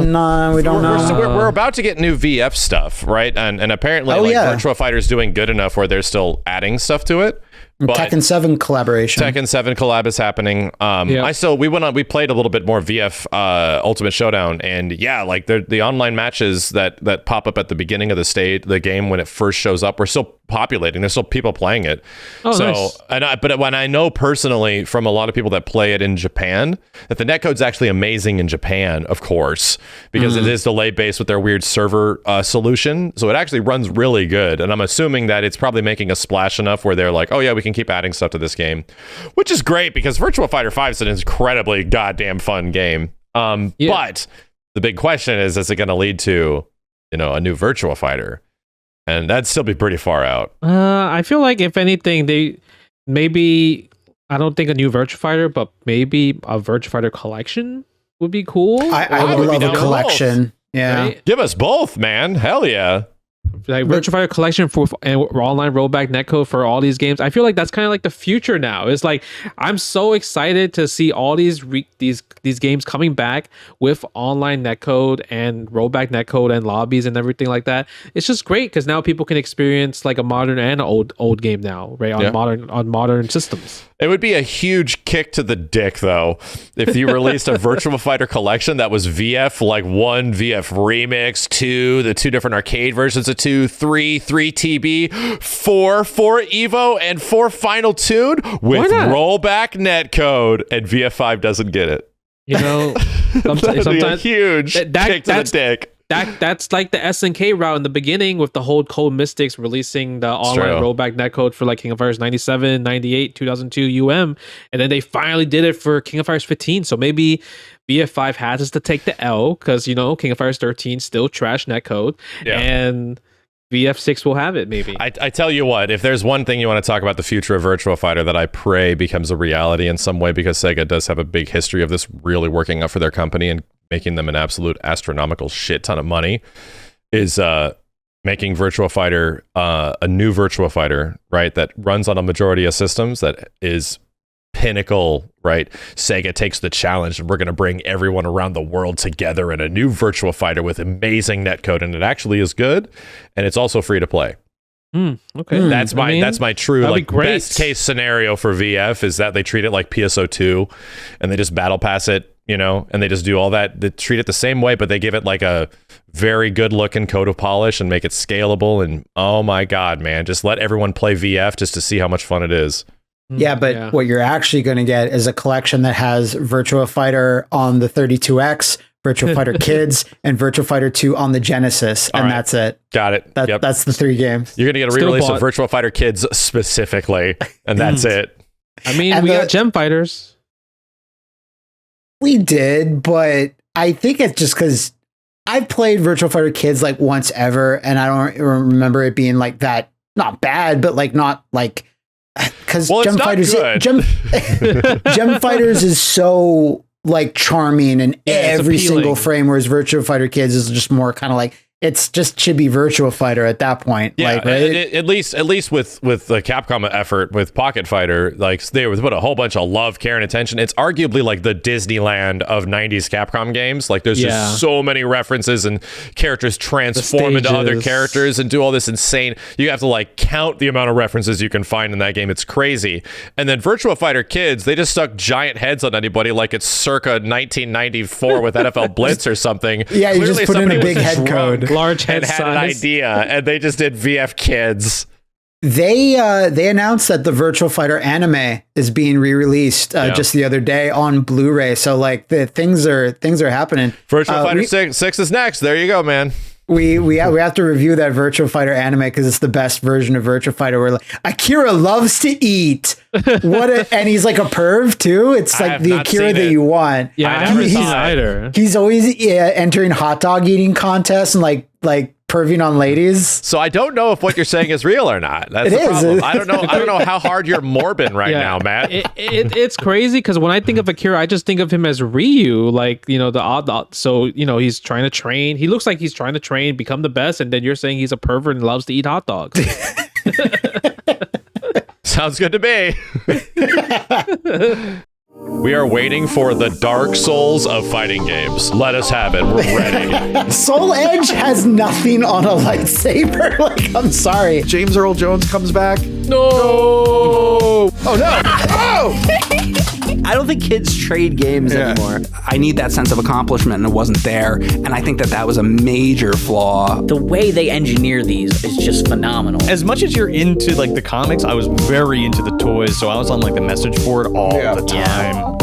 we don't know. We're about to get new VF stuff, right? And apparently, Virtua Fighter's doing good enough where they're still adding stuff to it. But Tekken 7 collaboration. Tekken 7 collab is happening. We played a little bit more VF Ultimate Showdown, and yeah, like the online matches that pop up at the beginning of the game when it first shows up, we're still populating. There's still people playing it. Oh, so nice. But when I know personally from a lot of people that play it in Japan, that the netcode's actually amazing in Japan, of course, because it is delay based with their weird server solution. So it actually runs really good, and I'm assuming that it's probably making a splash enough where they're like, oh yeah, we can keep adding stuff to this game, which is great because Virtua Fighter 5 is an incredibly goddamn fun game. But the big question is it going to lead to, you know, a new Virtua Fighter? And that'd still be pretty far out. I feel like if anything, I don't think a new Virtua Fighter, but maybe a Virtua Fighter collection would be cool. I would love a collection. Both. Yeah. Right? Give us both, man. Hell yeah. Like Virtua Fighter collection for online rollback netcode for all these games. I feel like that's kind of like the future now. It's like I'm so excited to see all these games coming back with online netcode and rollback netcode and lobbies and everything like that. It's just great because now people can experience like a modern and old game now, right? On modern systems. It would be a huge kick to the dick, though, if you released a Virtua Fighter collection that was VF, like 1 VF Remix, 2, the 2 different arcade versions of 2, 3 TB, 4 Evo, and 4 Final Tune with rollback netcode, and VF5 doesn't get it. You know, sometimes huge kick to the dick. That's like the SNK route in the beginning with the whole Code Mystics releasing the online rollback netcode for like King of Fighters 97, 98, 2002 UM. And then they finally did it for King of Fighters 15. So maybe VF5 has us to take the L because, you know, King of Fighters 13 still trash netcode. Yeah. And VF6 will have it, maybe. I tell you what, if there's one thing you want to talk about the future of Virtua Fighter that I pray becomes a reality in some way, because Sega does have a big history of this really working out for their company and making them an absolute astronomical shit ton of money, is making Virtua Fighter a new Virtua Fighter, right, that runs on a majority of systems, that is pinnacle, right? Sega takes the challenge and we're going to bring everyone around the world together in a new Virtua Fighter with amazing netcode, and it actually is good, and it's also free to play. Okay, that's my true like best case scenario for VF, is that they treat it like PSO2 and they just battle pass it, you know, and they just do all that. They treat it the same way, but they give it like a very good looking coat of polish and make it scalable. And oh my god, man, just let everyone play VF just to see how much fun it is. Yeah, but what you're actually going to get is a collection that has Virtua Fighter on the 32X, Virtua Fighter Kids, and Virtua Fighter 2 on the Genesis, and that's it. Got it. That's the 3 games. You're going to get a re-release of Virtua Fighter Kids specifically, and that's it. I mean, we got Gem Fighters. We did, but I think it's just because I've played Virtua Fighter Kids like once ever, and I don't remember it being like that. Not bad, but like not like, because Gem Fighters is so like charming in every single frame, whereas Virtua Fighter Kids is just more kind of like, it's just chibi Virtua Fighter at that point. Yeah, like, right? At least with the Capcom effort with Pocket Fighter, like they put a whole bunch of love, care, and attention. It's arguably like the Disneyland of 90s Capcom games. Like there's just so many references, and characters transform into other characters and do all this insane. You have to like count the amount of references you can find in that game. It's crazy. And then Virtua Fighter Kids, they just stuck giant heads on anybody like it's circa 1994 with NFL Blitz or something. Yeah, you just put in a big head code. Large head and had an idea, and they just did VF Kids. They announced that the Virtua Fighter anime is being re-released just the other day on Blu-ray. So like the things are happening. Virtua Fighter 6 is next. There you go, man. We have to review that Virtua Fighter anime because it's the best version of Virtua Fighter. Where like, Akira loves to eat. And he's like a perv too. It's like the Akira that you want. Yeah, I never saw either. He's always entering hot dog eating contests and like perving on ladies. So I don't know if what you're saying is real or not. That's the problem. I don't know how hard you're morbid right now, Matt. It's crazy because when I think of Akira, I just think of him as Ryu, like, you know, the odd. So, you know, he's trying to train. He looks like he's trying to train, become the best, and then you're saying he's a pervert and loves to eat hot dogs. Sounds good to me. We are waiting for the Dark Souls of fighting games. Let us have it. We're ready. Soul Edge has nothing on a lightsaber. Like, I'm sorry. James Earl Jones comes back. No! Oh, no! Oh! I don't think kids trade games anymore. I need that sense of accomplishment, and it wasn't there. And I think that was a major flaw. The way they engineer these is just phenomenal. As much as you're into like the comics, I was very into the toys, so I was on like the message board all the time.